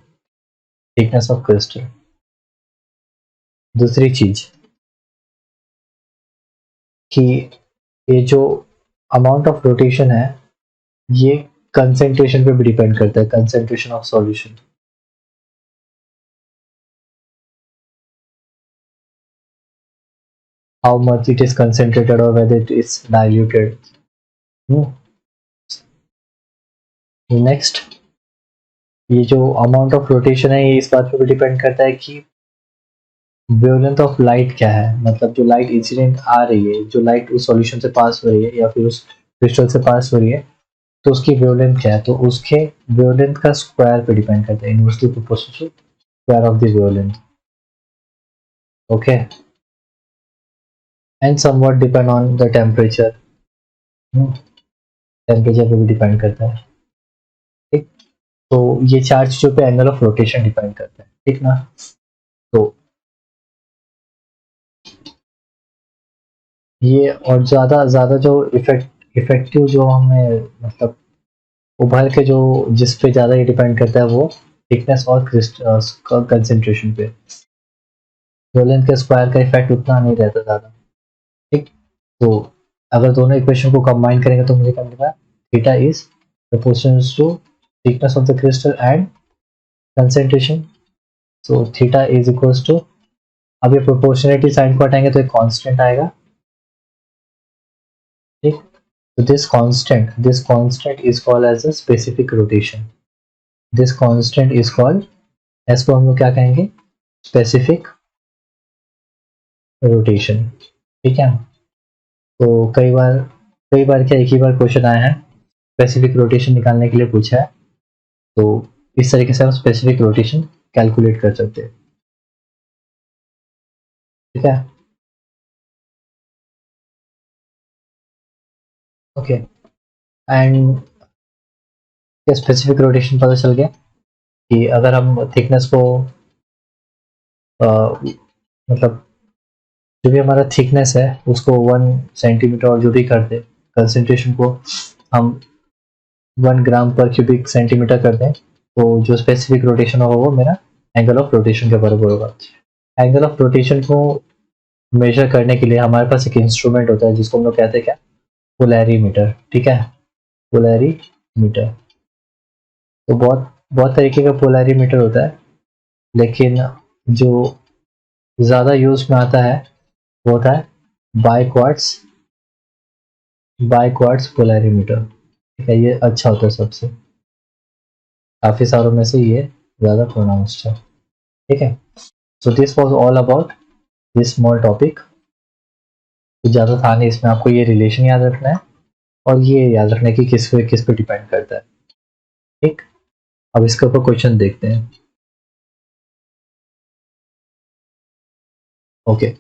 थिकनेस ऑफ क्रिस्टल। दूसरी चीज कि ये जो अमाउंट ऑफ रोटेशन है ये कंसेंट्रेशन पे भी डिपेंड करता है, concentration of solution. How much it is concentrated और whether it is diluted। Next, ये जो अमाउंट ऑफ रोटेशन है ये इस बात पे भी डिपेंड करता है कि वेवलेंथ ऑफ लाइट क्या है, मतलब जो लाइट इंसिडेंट आ रही है, जो लाइट उस सॉल्यूशन से पास हो रही है या फिर उस क्रिस्टल से पास हो रही है, तो उसकी वेवलेंथ क्या है, तो उसके वेवलेंथ का स्क्वायर पे डिपेंड करता है, inversely proportional to square of the wavelength. Okay, and somewhat depend on the temperature, temperature पे भी डिपेंड करता है, ठीक। तो ये चार चीजों पे एंगल ऑफ रोटेशन डिपेंड करता है, ठीक ना। तो ये और ज्यादा ज्यादा जो इफेक्टिव जो हमें मतलब उभर के जो जिस पे ज्यादा ये डिपेंड करता है वो थिकनेस और कंसेंट्रेशन पे, वेवलेंथ के स्क्वायर का इफेक्ट उतना नहीं रहता ज्यादा, ठीक। तो अगर दोनों इक्वेशन को कंबाइन करेंगे तो मुझे क्या मिलेगा, theta is proportional to thickness of the crystal and concentration. So theta is equals to, अब ये प्रोपोर्शनलिटी साइन को हटाएंगे तो एक कांस्टेंट आएगा, ठीक। तो this constant is called as a specific rotation, this constant is called, इसको हम लोग क्या कहेंगे, स्पेसिफिक रोटेशन, ठीक है। तो कई बार क्या एक ही बार क्वेश्चन आया है स्पेसिफिक रोटेशन निकालने के लिए पूछा है, तो इस तरीके से हम स्पेसिफिक रोटेशन कैलकुलेट कर सकते हैं, ठीक है। ओके, एंड स्पेसिफिक रोटेशन पता चल गया कि अगर हम थिकनेस को मतलब जो भी हमारा थिकनेस है उसको 1 सेंटीमीटर और जो भी कर दे, कंसेंट्रेशन को हम 1 ग्राम पर क्यूबिक सेंटीमीटर कर दें, तो जो स्पेसिफिक रोटेशन होगा वो मेरा एंगल ऑफ रोटेशन के बराबर होगा। एंगल ऑफ रोटेशन को मेजर करने के लिए हमारे पास एक इंस्ट्रूमेंट होता है जिसको हम लोग कहते हैं क्या, पोलैरीमीटर, ठीक है, पोलैरीमीटर। तो बहुत बहुत तरीके का पोलैरीमीटर होता है, लेकिन जो ज़्यादा यूज में आता है वो होता है बाइक्वार्ट्स पोलैरीमीटर, ठीक है, ये अच्छा होता है सबसे, काफ़ी सारों में से ये ज़्यादा प्रोनाउंस्ड है, ठीक है। So this was all about this small topic, ज़्यादा था नहीं इसमें, आपको ये रिलेशन याद रखना है और ये याद रखना है कि किस पे डिपेंड करता है, ठीक। अब इसके ऊपर क्वेश्चन देखते हैं। ओके,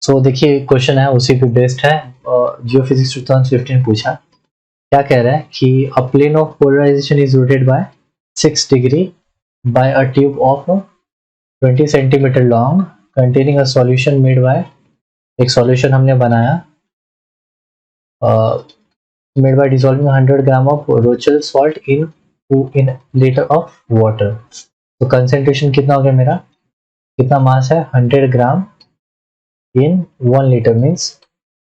सो देखिए क्वेश्चन है उसी पे बेस्ड है, जियो फिजिक्स 2015 पूछा, क्या कह रहा है कि a plane of polarization is rotated by 6 degree by a tube of 20 centimetre long containing a solution made by, एक सॉल्यूशन हमने बनाया made by dissolving 100 gram of Rochelle salt in litre of water. तो concentration कितना हो गया मेरा, कितना mass है, 100 ग्राम in 1 litre means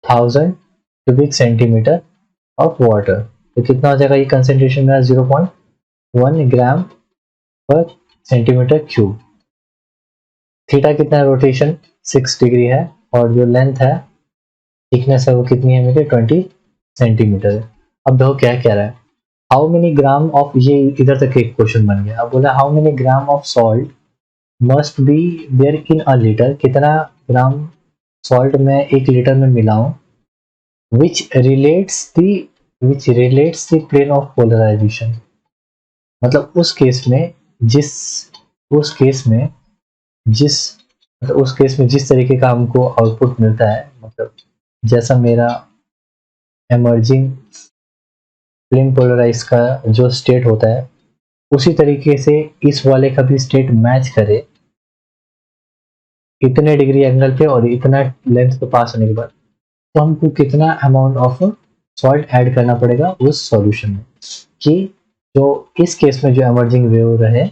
1000 cubic centimetre of water. तो कितना हो जाएगा ये कंसेंट्रेशन मेरा, 0.1 ग्राम पर सेंटीमीटर क्यूब। थीटा कितना है, रोटेशन 6 डिग्री है, और जो लेंथ है, थिकनेस है, वो कितनी है मेरी, 20 सेंटीमीटर है। अब देखो क्या कह रहा है, हाउ मेनी ग्राम ऑफ, ये इधर तक एक क्वेश्चन बन गया। अब बोला how many gram of salt must be there in a litre, कितना ग्राम सॉल्ट में 1 लीटर में मिलाऊं, which relates the which relates the plane of polarization. मतलब उस केस में जिस उस केस में जिस मतलब उस केस में जिस तरीके का हमको आउटपुट मिलता है, मतलब जैसा मेरा एमर्जिंग प्लेन पोलराइज का जो स्टेट होता है उसी तरीके से इस वाले का भी स्टेट मैच करे इतने डिग्री एंगल पे और इतना लेंथ पे पास होने के बाद, तो हमको कितना अमाउंट ऑफ सॉल्ट ऐड करना पड़ेगा उस सॉल्यूशन में कि जो इस केस में जो एमर्जिंग वेव रहे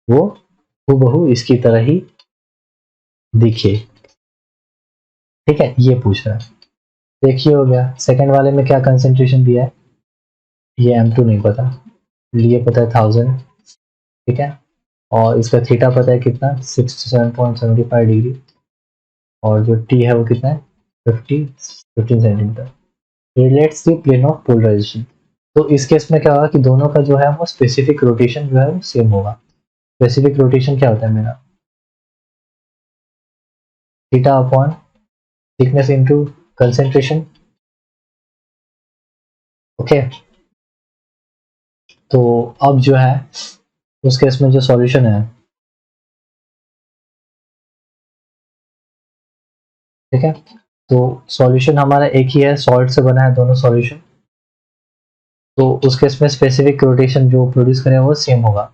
वो हूबहू इसकी तरह ही दिखे। ठीक है, ये पूछ रहा है। देखिए हो गया। सेकंड वाले में क्या कंसेंट्रेशन दिया है, ये M2 नहीं पता, लिए पता है 1000। ठीक है, और इसका थीटा पता है कितना 67.75 डिग्री, और जो टी है वो कितना है 15 centimetre. Relates the plane of polarization. तो इस केस में क्या होगा कि दोनों का जो है वो स्पेसिफिक रोटेशन जो है वो सेम होगा। स्पेसिफिक रोटेशन क्या होता है मेरा, theta upon thickness into concentration. Okay, तो अब जो है उस केस में जो सॉल्यूशन है, ठीक है, तो सॉल्यूशन हमारा एक ही है, सॉल्ट से बना है दोनों सॉल्यूशन, तो उस केस में स्पेसिफिक रोटेशन जो प्रोड्यूस करें वो सेम होगा।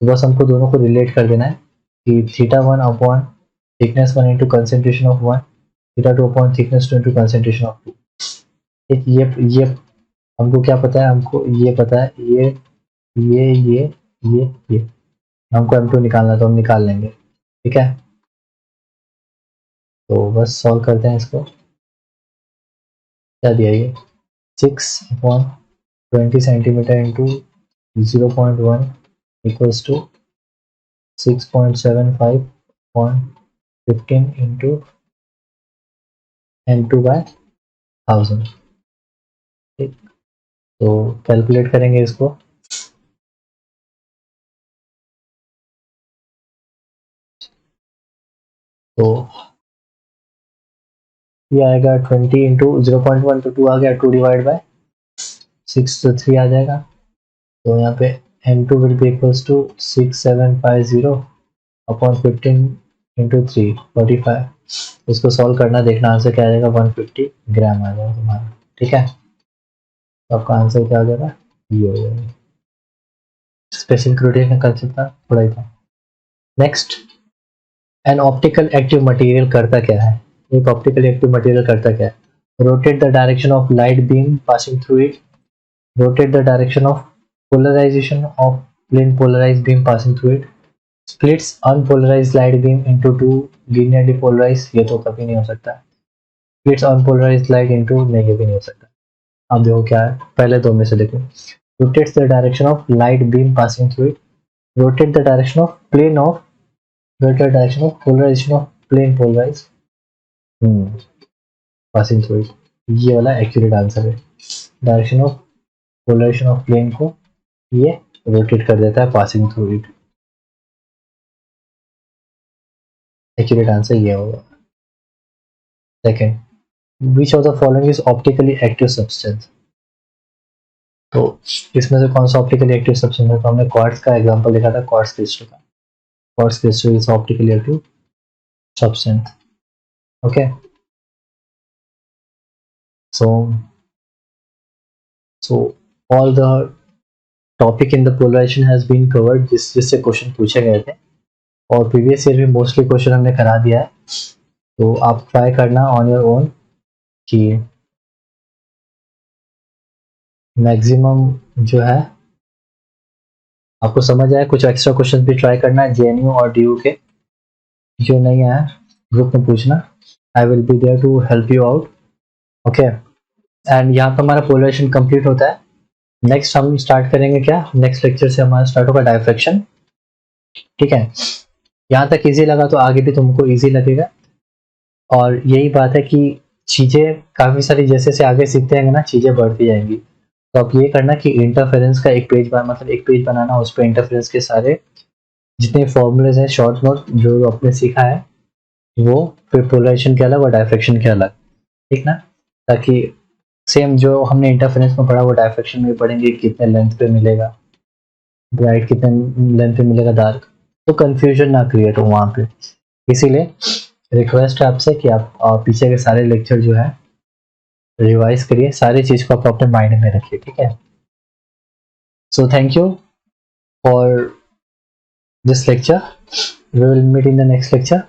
तो बस हमको दोनों को रिलेट कर देना है कि theta one upon thickness one into concentration of one, theta two upon thickness two into concentration of two. एक ये हमको क्या पता है, हमको ये पता है, ये हमको M2 निकालना है तो हम निकाल लेंगे। ठीक है, तो बस सॉल्व करते हैं इसको। क्या दिया ये 6/20 centimetre into 0.1 equals to 6.75/15 into M2/1000। ठीक, तो कैलकुलेट करेंगे इसको। तो ये आएगा 20 इंटू 0.1 तो 2 आ गया, 2 डिवाइड बाय 6 तो 3 आ जाएगा। तो यहाँ पे M2 will be equals to 6750 upon 15 into 3 45। इसको सॉल्व करना, देखना आंसर क्या आ जाएगा, 150 ग्राम आ जाएगा तुम्हारा। ठीक है, तो आपका आंसर क्या आ जाएगा, ये हो जाएगा। स्पेसिफिक रोटेशन का कंसेप्ट था, थोड़ा ही था। Next, an optical active material करता क्या है। एक ऑप्टिकल एक्टिव मटेरियल करता क्या है, rotate the direction of light beam passing through it, rotate the direction of polarization of plane polarized beam passing through it, splits unpolarized light beam into two linearly polarized, ये तो कभी नहीं हो सकता, splits unpolarized light into नहीं, ये भी नहीं हो सकता। अब देखो क्या है, पहले दो में से देखो, rotates the direction of light beam passing through it, rotate the direction of plane of rotate the direction of polarization of plane polarized passing through it, ये वाला एक्यूरेट आंसर है। Direction of polarization of plane को ये rotate कर देता है passing through it. Accurate answer ये होगा। Second, which of the following is optically active substance. तो इसमें से कौन सा ऑप्टिकली एक्टिव सब्सटेंस है, तो हमने क्वार्ट्ज का एग्जांपल देखा था, क्वार्ट्ज क्रिस्टल का। Quartz crystal is optically active substance. Okay, so all the topic in the polarization has been covered, जिससे क्वेश्चन पूछे गए थे और प्रीवियस ईयर में मोस्टली क्वेश्चन हमने करा दिया है। तो आप ट्राई करना ऑन योर ओन कि मैक्सिमम जो है आपको समझ आए। कुछ एक्स्ट्रा क्वेश्चन भी ट्राई करना है JNU और DU के, जो नहीं आया ग्रुप में पूछना, I will be there to help you out. Okay, and यहाँ पर हमारा पोलराइजेशन कंप्लीट होता है। नेक्स्ट हम स्टार्ट करेंगे क्या, नेक्स्ट लेक्चर से हमारा स्टार्ट होगा डायफ्रैक्शन। ठीक है, यहाँ तक इजी लगा तो आगे भी तुमको इजी लगेगा। और यही बात है कि चीज़ें काफ़ी सारी जैसे से आगे सीखते हैं ना, चीज़ें बढ़ती जाएंगी। तो आप ये करना कि इंटरफेरेंस का एक पेज मतलब एक पेज बनाना, उस पर इंटरफेरेंस के सारे जितने फॉर्मूलेज हैं शॉर्ट नोट जो आपने सीखा है वो, फिर पोलराइजेशन के अलग और डायफ्रैक्शन के अलग, ठीक ना, ताकि सेम जो हमने इंटरफेरेंस में पढ़ा वो डायफ्रैक्शन में भी पढ़ेंगे, कितने लेंथ पे मिलेगा ब्राइट, कितने लेंथ पे मिलेगा डार्क, तो कंफ्यूजन ना क्रिएट हो वहाँ पे। इसीलिए रिक्वेस्ट है आपसे कि आप पीछे के सारे लेक्चर जो है रिवाइज करिए, सारी चीज को आप अपने माइंड में रखिए, ठीक है। So thank you for this lecture. We will meet in the next lecture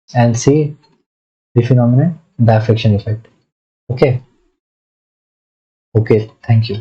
and see the phenomenon diffraction effect. Okay. Okay. Thank you.